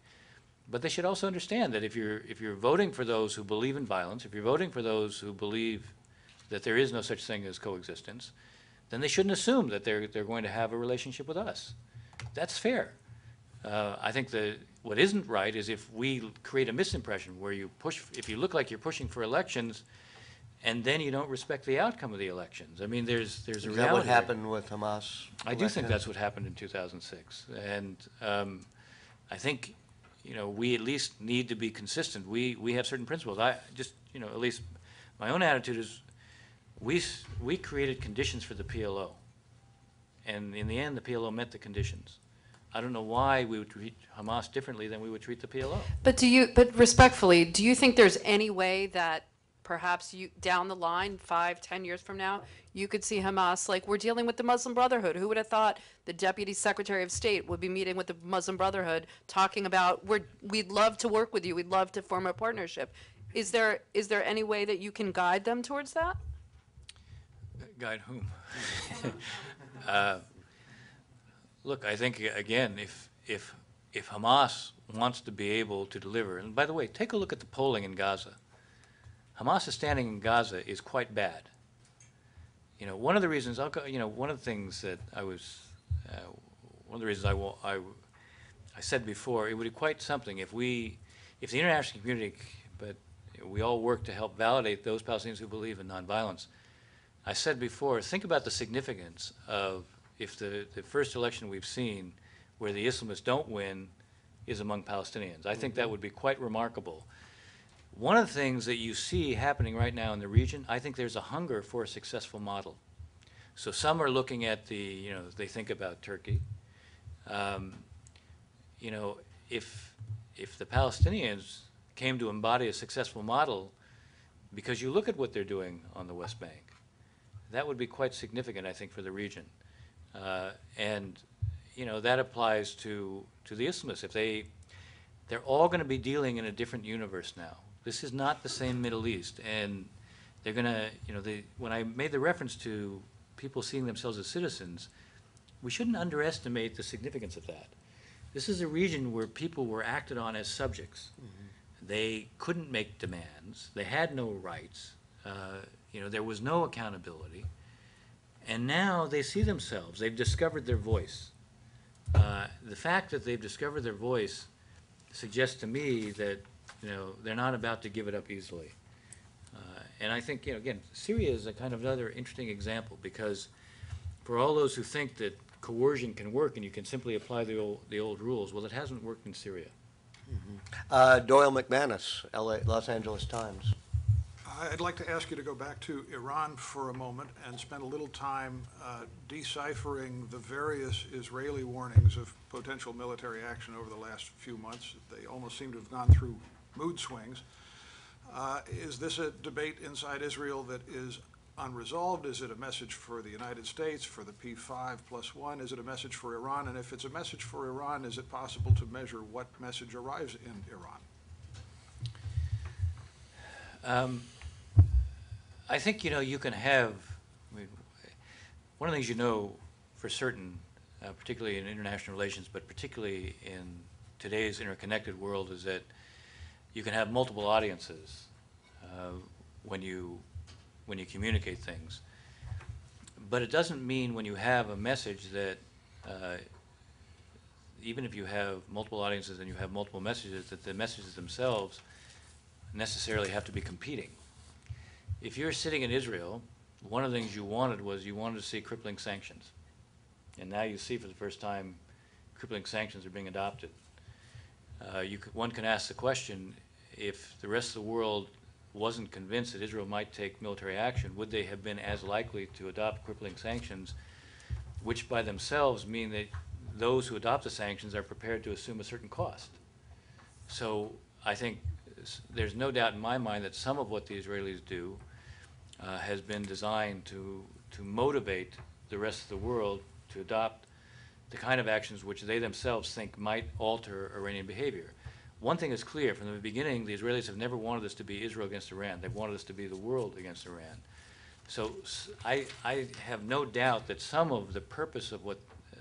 But they should also understand that if you're voting for those who believe in violence, if you're voting for those who believe that there is no such thing as coexistence, then they shouldn't assume that they're going to have a relationship with us. That's fair. I think that what isn't right is if we create a misimpression where if you look like you're pushing for elections, and then you don't respect the outcome of the elections. I mean, there's a reality. Is that what happened with Hamas? I do think that's what happened in 2006, and I think, you know, we at least need to be consistent. We have certain principles. I just, you know, at least my own attitude is we created conditions for the PLO, and in the end, the PLO met the conditions. I don't know why we would treat Hamas differently than we would treat the PLO. But respectfully, do you think there's any way that perhaps down the line, 5, 10 years from now, you could see Hamas, like, we're dealing with the Muslim Brotherhood. Who would have thought the Deputy Secretary of State would be meeting with the Muslim Brotherhood, talking about, we'd love to work with you, we'd love to form a partnership. Is there any way that you can guide them towards that? Guide whom? Look, I think, again, if Hamas wants to be able to deliver, and by the way, take a look at the polling in Gaza. Hamas' standing in Gaza is quite bad. You know, one of the reasons, one of the things that one of the reasons I said before, it would be quite something if the international community, but we all work to help validate those Palestinians who believe in nonviolence. I said before, think about the significance of if the first election we've seen where the Islamists don't win is among Palestinians. I think that would be quite remarkable. One of the things that you see happening right now in the region, I think there's a hunger for a successful model. So some are looking at they think about Turkey. You know, if the Palestinians came to embody a successful model, because you look at what they're doing on the West Bank, that would be quite significant, I think, for the region. And you know, that applies to the Islamists. If they're all going to be dealing in a different universe now. This is not the same Middle East, and they're going to, you know, when I made the reference to people seeing themselves as citizens, we shouldn't underestimate the significance of that. This is a region where people were acted on as subjects. Mm-hmm. They couldn't make demands. They had no rights. You know, there was no accountability. And now they see themselves. They've discovered their voice. The fact that they've discovered their voice suggests to me that, you know, they're not about to give it up easily. And I think, you know, again, Syria is a kind of another interesting example, because for all those who think that coercion can work and you can simply apply the old rules, well, it hasn't worked in Syria. Mm-hmm. Doyle McManus, Los Angeles Times. I'd like to ask you to go back to Iran for a moment and spend a little time deciphering the various Israeli warnings of potential military action over the last few months. They almost seem to have gone through mood swings. Is this a debate inside Israel that is unresolved? Is it a message for the United States, for the P5+1? Is it a message for Iran? And if it's a message for Iran, is it possible to measure what message arrives in Iran? I think, you can have, one of the things for certain, particularly in international relations, but particularly in today's interconnected world, is that you can have multiple audiences when you communicate things. But it doesn't mean when you have a message that even if you have multiple audiences and you have multiple messages, that the messages themselves necessarily have to be competing. If you're sitting in Israel, one of the things you wanted to see crippling sanctions. And now you see for the first time crippling sanctions are being adopted. One can ask the question, if the rest of the world wasn't convinced that Israel might take military action, would they have been as likely to adopt crippling sanctions, which by themselves mean that those who adopt the sanctions are prepared to assume a certain cost? So I think there's no doubt in my mind that some of what the Israelis do has been designed to motivate the rest of the world to adopt the kind of actions which they themselves think might alter Iranian behavior. One thing is clear, from the beginning, the Israelis have never wanted this to be Israel against Iran. They've wanted this to be the world against Iran. So I have no doubt that some of the purpose of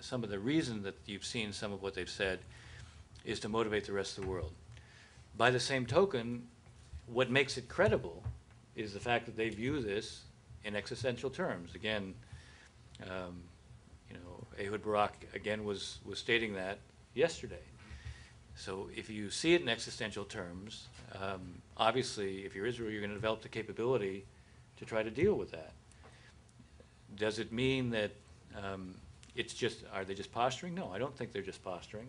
some of the reason that you've seen some of what they've said is to motivate the rest of the world. By the same token, what makes it credible is the fact that they view this in existential terms. Again, Ehud Barak again was stating that yesterday. So if you see it in existential terms, obviously, if you're Israel, you're going to develop the capability to try to deal with that. Does it mean that are they just posturing? No, I don't think they're just posturing.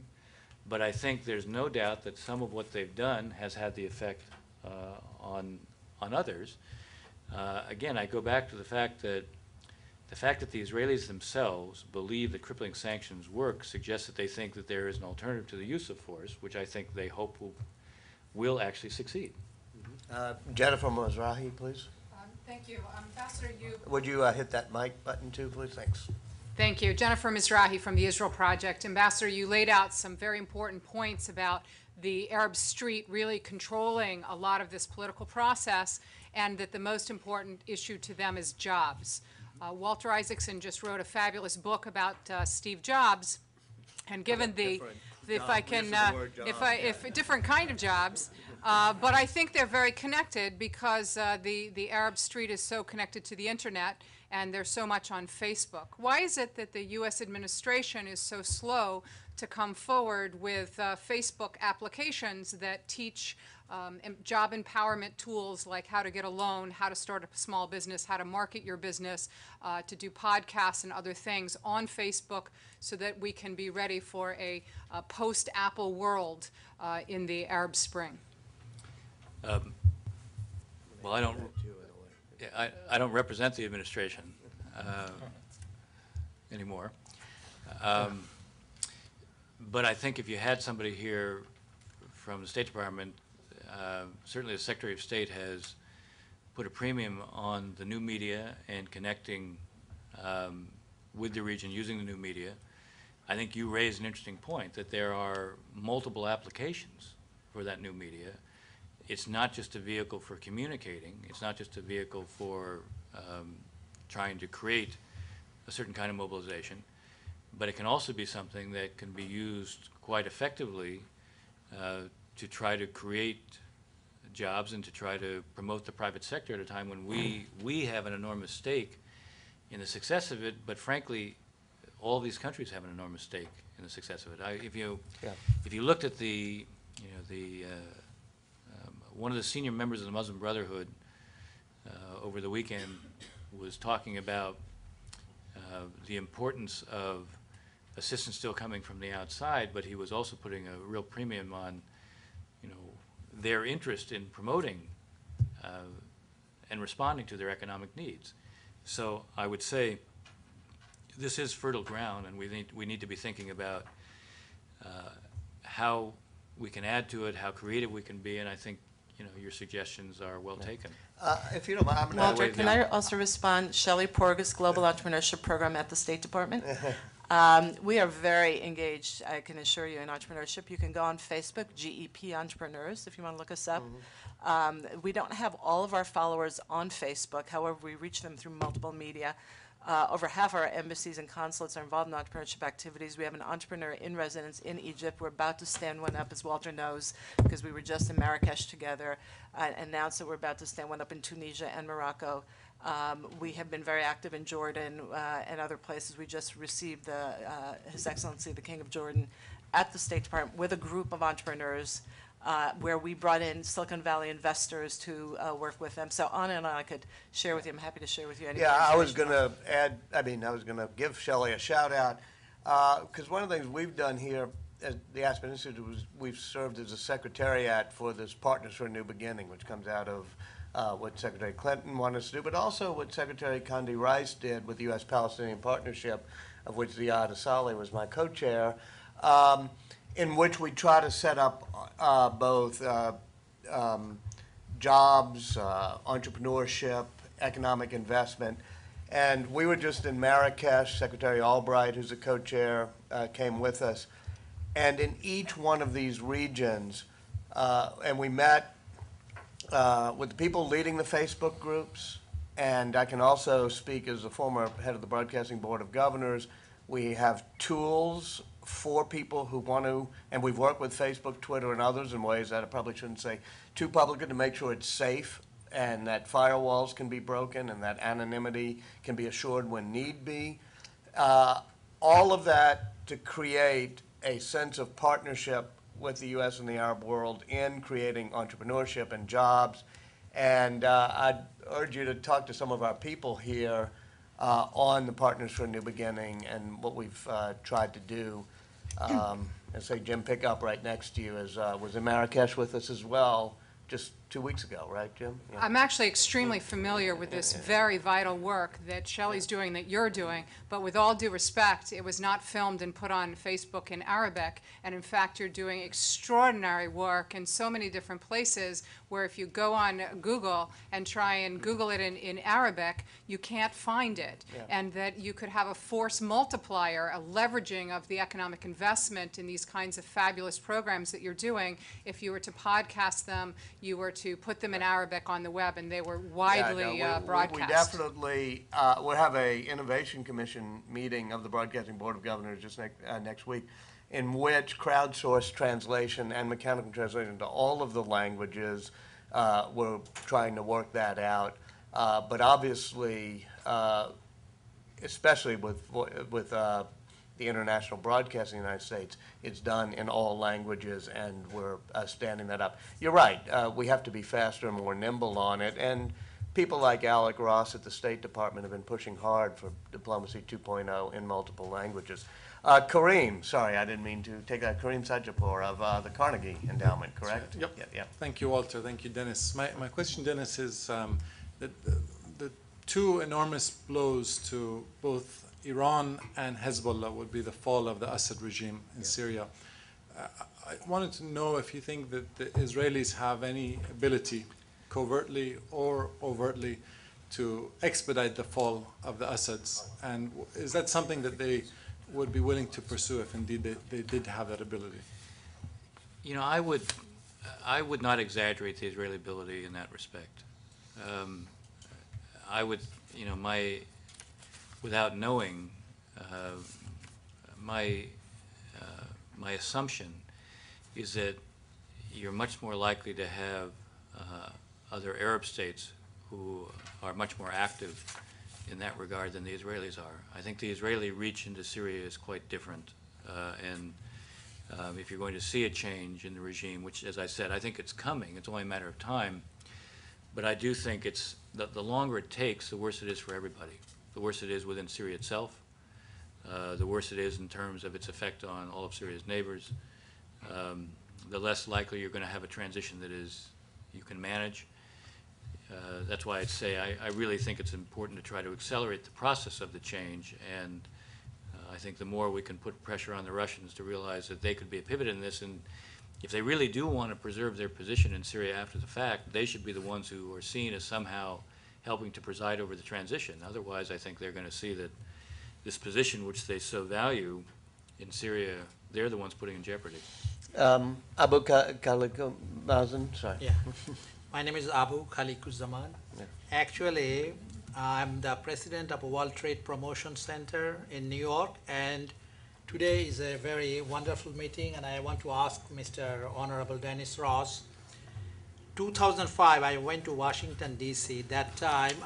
But I think there's no doubt that some of what they've done has had the effect on others. Again, I go back to the fact that the Israelis themselves believe that crippling sanctions work suggests that they think that there is an alternative to the use of force, which I think they hope will actually succeed. Jennifer Mizrahi, please. Thank you. Ambassador, Would you hit that mic button too, please? Thanks. Thank you. Jennifer Mizrahi from the Israel Project. Ambassador, you laid out some very important points about the Arab street really controlling a lot of this political process, and that the most important issue to them is jobs. Walter Isaacson just wrote a fabulous book about Steve Jobs, and given different kind of jobs, but I think they're very connected because the Arab street is so connected to the internet, and there's so much on Facebook. Why is it that the U.S. administration is so slow to come forward with Facebook applications that teach job empowerment tools like how to get a loan, how to start a small business, how to market your business, to do podcasts and other things on Facebook so that we can be ready for a post-Apple world in the Arab Spring? Well, I don't represent the administration anymore. But I think if you had somebody here from the State Department, certainly the Secretary of State has put a premium on the new media and connecting with the region using the new media. I think you raised an interesting point that there are multiple applications for that new media. It's not just a vehicle for communicating. It's not just a vehicle for trying to create a certain kind of mobilization, but it can also be something that can be used quite effectively to try to create jobs and to try to promote the private sector at a time when we have an enormous stake in the success of it, but frankly, all these countries have an enormous stake in the success of it. If you looked at one of the senior members of the Muslim Brotherhood over the weekend was talking about the importance of assistance still coming from the outside, but he was also putting a real premium on, their interest in promoting and responding to their economic needs. So I would say this is fertile ground, and we need to be thinking about how we can add to it, how creative we can be, and I think your suggestions are well taken. If you don't mind, I'm gonna Walter, way can down. I also respond? Shelley Porgas, Global Entrepreneurship Program at the State Department. We are very engaged, I can assure you, in entrepreneurship. You can go on Facebook, GEP Entrepreneurs, if you want to look us up. We don't have all of our followers on Facebook. However, we reach them through multiple media. Over half our embassies and consulates are involved in entrepreneurship activities. We have an entrepreneur in residence in Egypt. We're about to stand one up, as Walter knows, because we were just in Marrakesh together, announced that we're about to stand one up in Tunisia and Morocco. We have been very active in Jordan and other places. We just received His Excellency, the King of Jordan, at the State Department with a group of entrepreneurs where we brought in Silicon Valley investors to work with them. So on and on I could share with you. I'm happy to share with you any Yeah, more I was information. going to add, I was going to give Shelley a shout out, because one of the things we've done here at the Aspen Institute was we've served as a secretariat for this Partners for a New Beginning, which comes out of what Secretary Clinton wanted us to do, but also what Secretary Condi Rice did with the U.S.-Palestinian Partnership, of which Ziad Asali was my co-chair, in which we try to set up both jobs, entrepreneurship, economic investment. And we were just in Marrakesh. Secretary Albright, who's a co-chair, came with us. And in each one of these regions, and we met with the people leading the Facebook groups, and I can also speak as a former head of the Broadcasting Board of Governors. We have tools for people who want to, and we've worked with Facebook, Twitter, and others in ways that I probably shouldn't say too publicly, to make sure it's safe and that firewalls can be broken and that anonymity can be assured when need be. All of that to create a sense of partnership with the U.S. and the Arab world in creating entrepreneurship and jobs. And I'd urge you to talk to some of our people here on the Partners for a New Beginning and what we've tried to do. And say Jim Pickup right next to you was in Marrakesh with us as well just 2 weeks ago, right, Jim? Yeah. I'm actually extremely familiar with this very vital work that Shelley's doing, that you're doing, but with all due respect, it was not filmed and put on Facebook in Arabic, and in fact, you're doing extraordinary work in so many different places where if you go on Google and try and Google it in Arabic, you can't find it, and that you could have a force multiplier, a leveraging of the economic investment in these kinds of fabulous programs that you're doing if you were to podcast them, you were to put them in Arabic on the web, and they were widely broadcast. We definitely, we'll have a Innovation Commission meeting of the Broadcasting Board of Governors just next week, in which crowdsourced translation and mechanical translation to all of the languages, we're trying to work that out. But obviously, especially with the international broadcasting in the United States, it's done in all languages, and we're standing that up. You're right. We have to be faster and more nimble on it, and people like Alec Ross at the State Department have been pushing hard for Diplomacy 2.0 in multiple languages. Kareem, sorry, I didn't mean to take that. Kareem Sajapur of the Carnegie Endowment, correct? Yep. Yeah. Thank you, Walter. Thank you, Dennis. My question, Dennis, is the two enormous blows to both Iran and Hezbollah would be the fall of the Assad regime in Syria. I wanted to know if you think that the Israelis have any ability, covertly or overtly, to expedite the fall of the Assads, and is that something that they would be willing to pursue if indeed they did have that ability? I would not exaggerate the Israeli ability in that respect. I would, without knowing, my assumption is that you're much more likely to have other Arab states who are much more active in that regard than the Israelis are. I think the Israeli reach into Syria is quite different, and if you're going to see a change in the regime, which, as I said, I think it's coming, it's only a matter of time, but I do think it's the longer it takes, the worse it is for everybody. The worse it is within Syria itself, the worse it is in terms of its effect on all of Syria's neighbors, the less likely you're going to have a transition that is you can manage. That's why I'd say I really think it's important to try to accelerate the process of the change, and I think the more we can put pressure on the Russians to realize that they could be a pivot in this, and if they really do want to preserve their position in Syria after the fact, they should be the ones who are seen as somehow helping to preside over the transition. Otherwise, I think they're going to see that this position, which they so value in Syria, they're the ones putting in jeopardy. Abu Khaliquzzaman, sorry. Yeah. My name is Abu Khaliquzzaman. Actually, I'm the president of World Trade Promotion Center in New York, and today is a very wonderful meeting, and I want to ask Mr. Honorable Dennis Ross. 2005, I went to Washington, D.C. That time,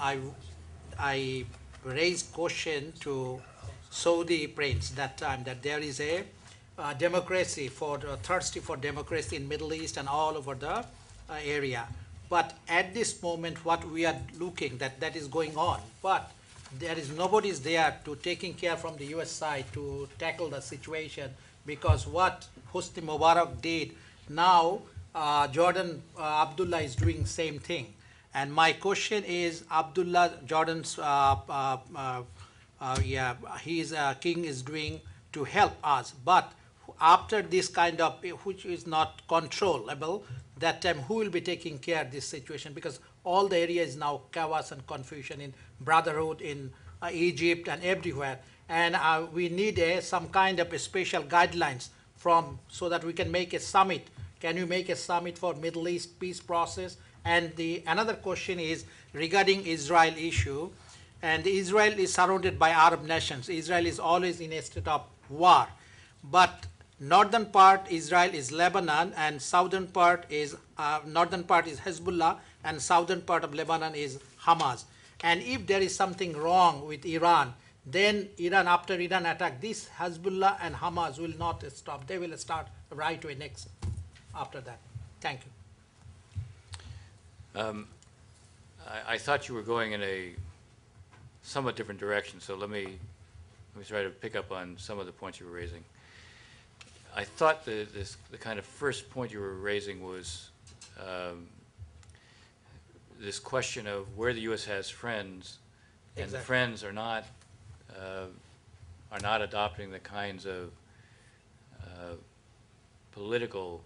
I raised question to Saudi prince that time that there is a democracy thirsty for democracy in Middle East and all over the area. But at this moment, what we are looking that is going on, but there is nobody's there to taking care from the U.S. side to tackle the situation, because what Hosni Mubarak did, now Jordan Abdullah is doing same thing. And my question is, Abdullah Jordan's his king is doing to help us, but after this kind of, which is not controllable, that time who will be taking care of this situation? Because all the area is now chaos and confusion in Brotherhood, in Egypt and everywhere. And we need some kind of a special guidelines so that we can make a summit. Can you make a summit for Middle East peace process? And another question is regarding Israel issue. And Israel is surrounded by Arab nations. Israel is always in a state of war. But northern part Israel is Lebanon, and southern part is northern part is Hezbollah, and southern part of Lebanon is Hamas. And if there is something wrong with Iran, then Iran, after Iran attack, this Hezbollah and Hamas will not stop. They will start right away next after that. Thank you. I thought you were going in a somewhat different direction, so let me try to pick up on some of the points you were raising. I thought the kind of first point you were raising was this question of where the U.S. has friends, and Exactly. the friends are not adopting the kinds of political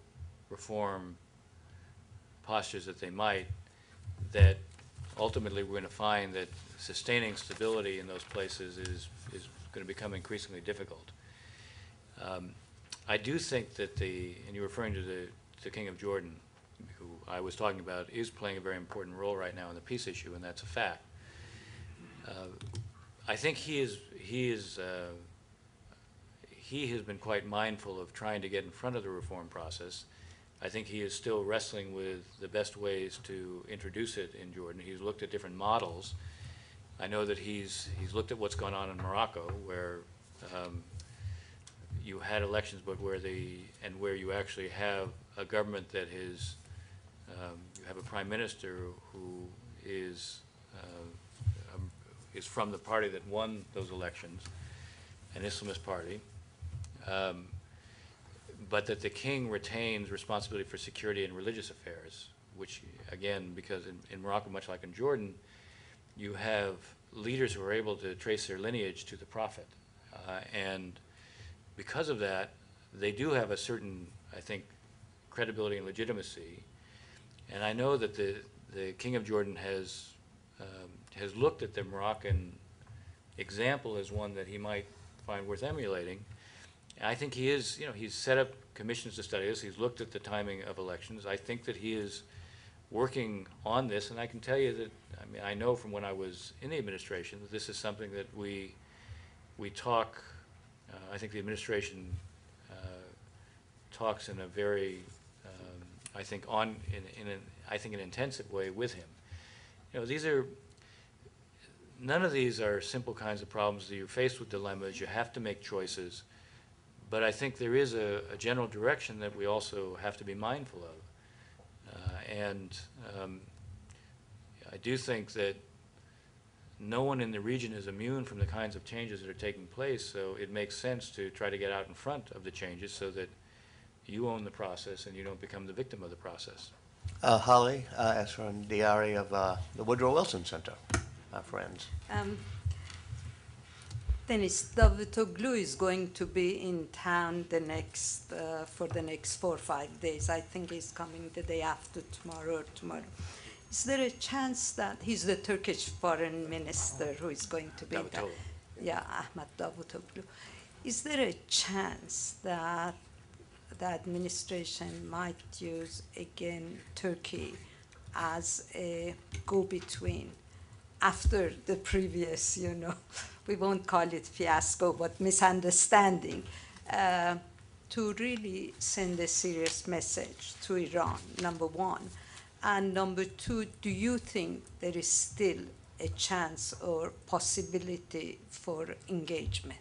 reform postures that they might, that ultimately we're going to find that sustaining stability in those places is going to become increasingly difficult. I do think that and you're referring to the King of Jordan, who I was talking about, is playing a very important role right now in the peace issue, and that's a fact. I think he has been quite mindful of trying to get in front of the reform process. I think he is still wrestling with the best ways to introduce it in Jordan. He's looked at different models. I know that he's looked at what's gone on in Morocco, where you had elections, but where you actually have a government that is, you have a prime minister who is from the party that won those elections, an Islamist party, but that the king retains responsibility for security and religious affairs, which, again, because in Morocco, much like in Jordan, you have leaders who are able to trace their lineage to the prophet. And because of that, they do have a certain, I think, credibility and legitimacy. And I know that the King of Jordan has looked at the Moroccan example as one that he might find worth emulating. And I think he is, he's set up commissions to study this. He's looked at the timing of elections. I think that he is working on this, and I can tell you that, I know from when I was in the administration that this is something that we talk, I think the administration talks in a very, I think an intensive way with him. None of these are simple kinds of problems. You're faced with dilemmas. You have to make choices. But I think there is a general direction that we also have to be mindful of. I do think that no one in the region is immune from the kinds of changes that are taking place, so it makes sense to try to get out in front of the changes so that you own the process and you don't become the victim of the process. Holly Esfandiari of the Woodrow Wilson Center, our friends. Dennis, Davutoglu is going to be in town for the next 4 or 5 days. I think he's coming the day after tomorrow or tomorrow. Is there a chance that he's the Turkish foreign minister who is going to be there? Davutoglu. Yeah, Ahmet Davutoglu. Is there a chance that the administration might use again Turkey as a go-between after the previous, we won't call it fiasco, but misunderstanding, to really send a serious message to Iran, number one. And number two, do you think there is still a chance or possibility for engagement?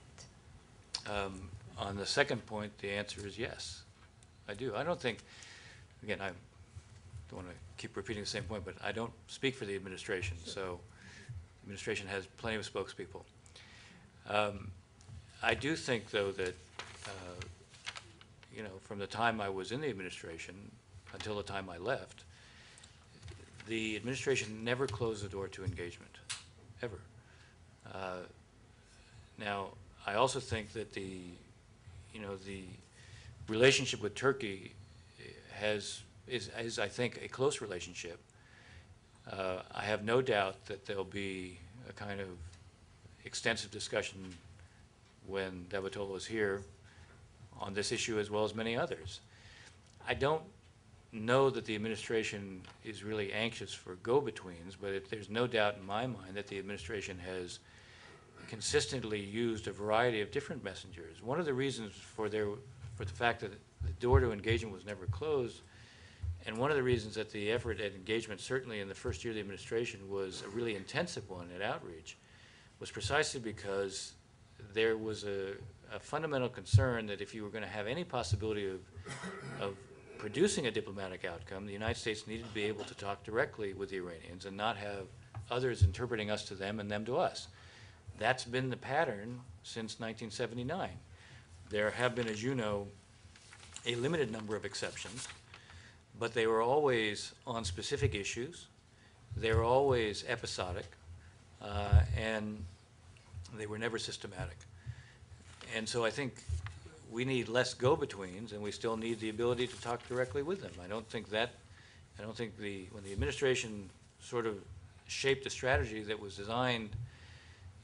On the second point, the answer is yes. I do. I don't think, again, I don't want to keep repeating the same point, but I don't speak for the administration, so the administration has plenty of spokespeople. I do think, though, that, from the time I was in the administration until the time I left, the administration never closed the door to engagement, ever. Now, I also think that the relationship with Turkey is I think, a close relationship. I have no doubt that there'll be a kind of extensive discussion when Davutoglu is here on this issue as well as many others. I don't know that the administration is really anxious for go-betweens, but there's no doubt in my mind that the administration has consistently used a variety of different messengers. One of the reasons for the fact that the door to engagement was never closed, and one of the reasons that the effort at engagement, certainly in the first year of the administration, was a really intensive one at outreach, was precisely because there was a fundamental concern that if you were going to have any possibility of producing a diplomatic outcome, the United States needed to be able to talk directly with the Iranians and not have others interpreting us to them and them to us. That's been the pattern since 1979. There have been, as you know, a limited number of exceptions, but they were always on specific issues. They were always episodic, and they were never systematic. And so I think we need less go-betweens, and we still need the ability to talk directly with them. I don't think when the administration sort of shaped a strategy that was designed,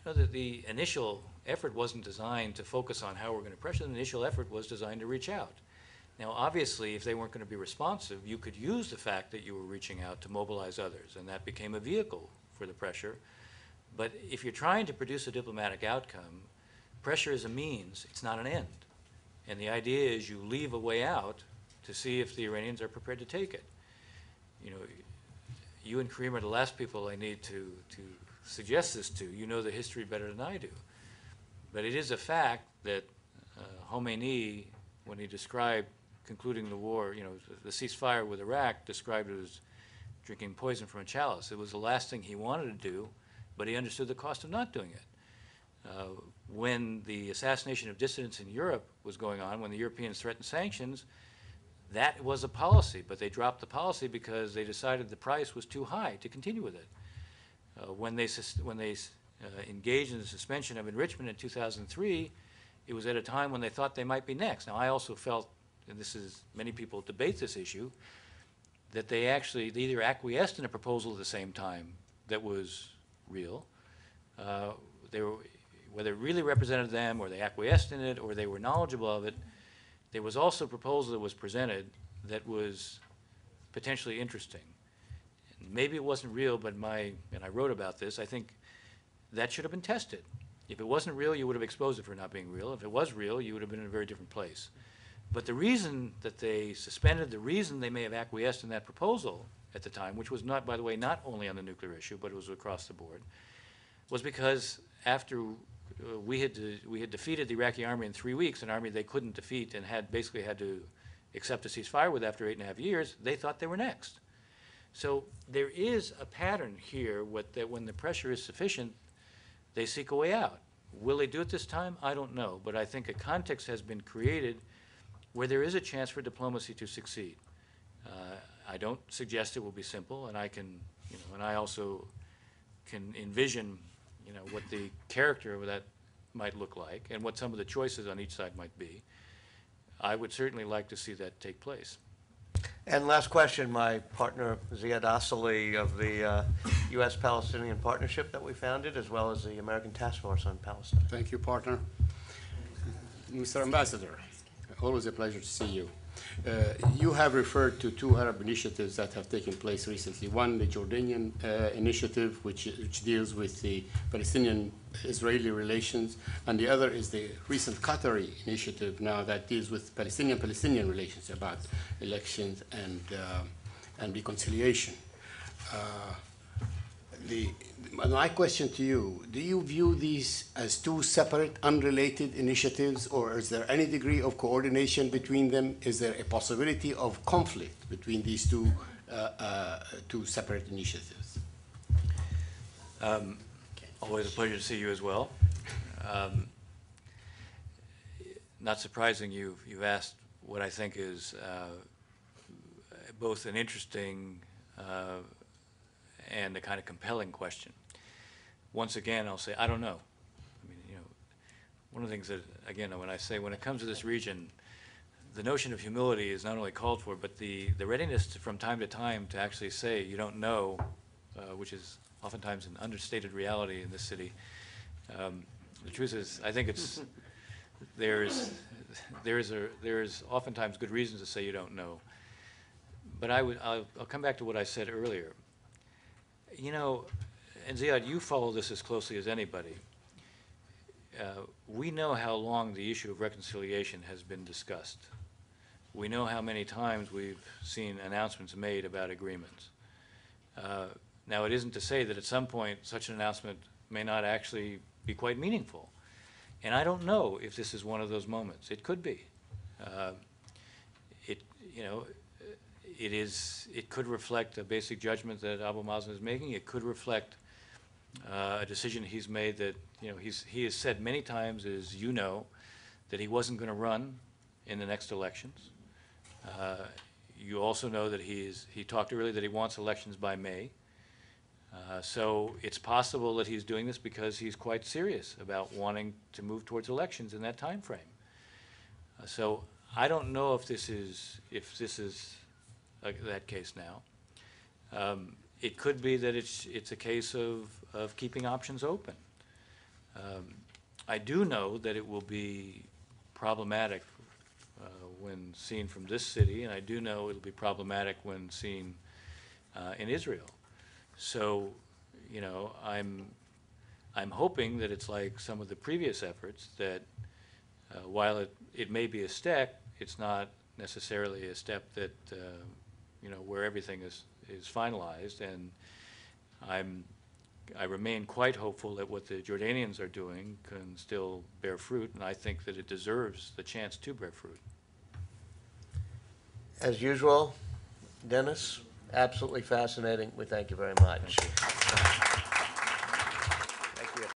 that the initial effort wasn't designed to focus on how we're going to pressure them. The initial effort was designed to reach out. Now, obviously, if they weren't going to be responsive, you could use the fact that you were reaching out to mobilize others, and that became a vehicle for the pressure. But if you're trying to produce a diplomatic outcome, pressure is a means, it's not an end. And the idea is you leave a way out to see if the Iranians are prepared to take it. You and Kareem are the last people I need to suggest this to. You know the history better than I do. But it is a fact that Khomeini, when he described concluding the war, the ceasefire with Iraq, described it as drinking poison from a chalice. It was the last thing he wanted to do, but he understood the cost of not doing it. When the assassination of dissidents in Europe was going on, when the Europeans threatened sanctions, that was a policy, but they dropped the policy because they decided the price was too high to continue with it. When they engaged in the suspension of enrichment in 2003, it was at a time when they thought they might be next. Now, I also felt, and many people debate this issue, that they either acquiesced in a proposal at the same time that was real, whether it really represented them, or they acquiesced in it, or they were knowledgeable of it. There was also a proposal that was presented that was potentially interesting. Maybe it wasn't real, but and I wrote about this, I think that should have been tested. If it wasn't real, you would have exposed it for not being real. If it was real, you would have been in a very different place. But the reason that they suspended, the reason they may have acquiesced in that proposal at the time, which was not, by the way, not only on the nuclear issue, but it was across the board, was because after we had defeated the Iraqi army in 3 weeks, an army they couldn't defeat and basically had to accept a ceasefire with after 8.5 years, they thought they were next. So there is a pattern here that when the pressure is sufficient, they seek a way out. Will they do it this time? I don't know, but I think a context has been created where there is a chance for diplomacy to succeed. I don't suggest it will be simple, and I can, and I also can envision, what the character of that might look like and what some of the choices on each side might be. I would certainly like to see that take place. And last question, my partner Ziad Asali of the U.S.-Palestinian Partnership that we founded, as well as the American Task Force on Palestine. Thank you, partner. Mr. Ambassador, always a pleasure to see you. You have referred to two Arab initiatives that have taken place recently. One, the Jordanian initiative, which deals with the Palestinian-Israeli relations, and the other is the recent Qatari initiative now that deals with Palestinian relations about elections and reconciliation. My question to you, do you view these as two separate, unrelated initiatives, or is there any degree of coordination between them? Is there a possibility of conflict between these two separate initiatives? Always a pleasure to see you as well. Not surprising, you've asked what I think is both an interesting and a kind of compelling question. Once again, I'll say, I don't know. I mean, one of the things that, again, when it comes to this region, the notion of humility is not only called for, but the readiness from time to time to actually say you don't know, which is oftentimes an understated reality in this city. The truth is, I think there's oftentimes good reasons to say you don't know. But I'll come back to what I said earlier. And Ziad, you follow this as closely as anybody. We know how long the issue of reconciliation has been discussed. We know how many times we've seen announcements made about agreements. Now, it isn't to say that at some point such an announcement may not actually be quite meaningful. And I don't know if this is one of those moments. It could be. It could reflect a basic judgment that Abu Mazen is making. It could reflect a decision he's made that, he has said many times, as you know, that he wasn't going to run in the next elections. You also know that he talked earlier that he wants elections by May. So it's possible that he's doing this because he's quite serious about wanting to move towards elections in that time frame. So I don't know if this is that case now. It could be that it's a case of keeping options open. I do know that it will be problematic when seen from this city, and I do know it'll be problematic when seen in Israel. So, I'm hoping that it's like some of the previous efforts that while it may be a step, it's not necessarily a step that where everything is finalized, and I remain quite hopeful that what the Jordanians are doing can still bear fruit, and I think that it deserves the chance to bear fruit. As usual, Dennis, absolutely fascinating. We thank you very much. Thank you.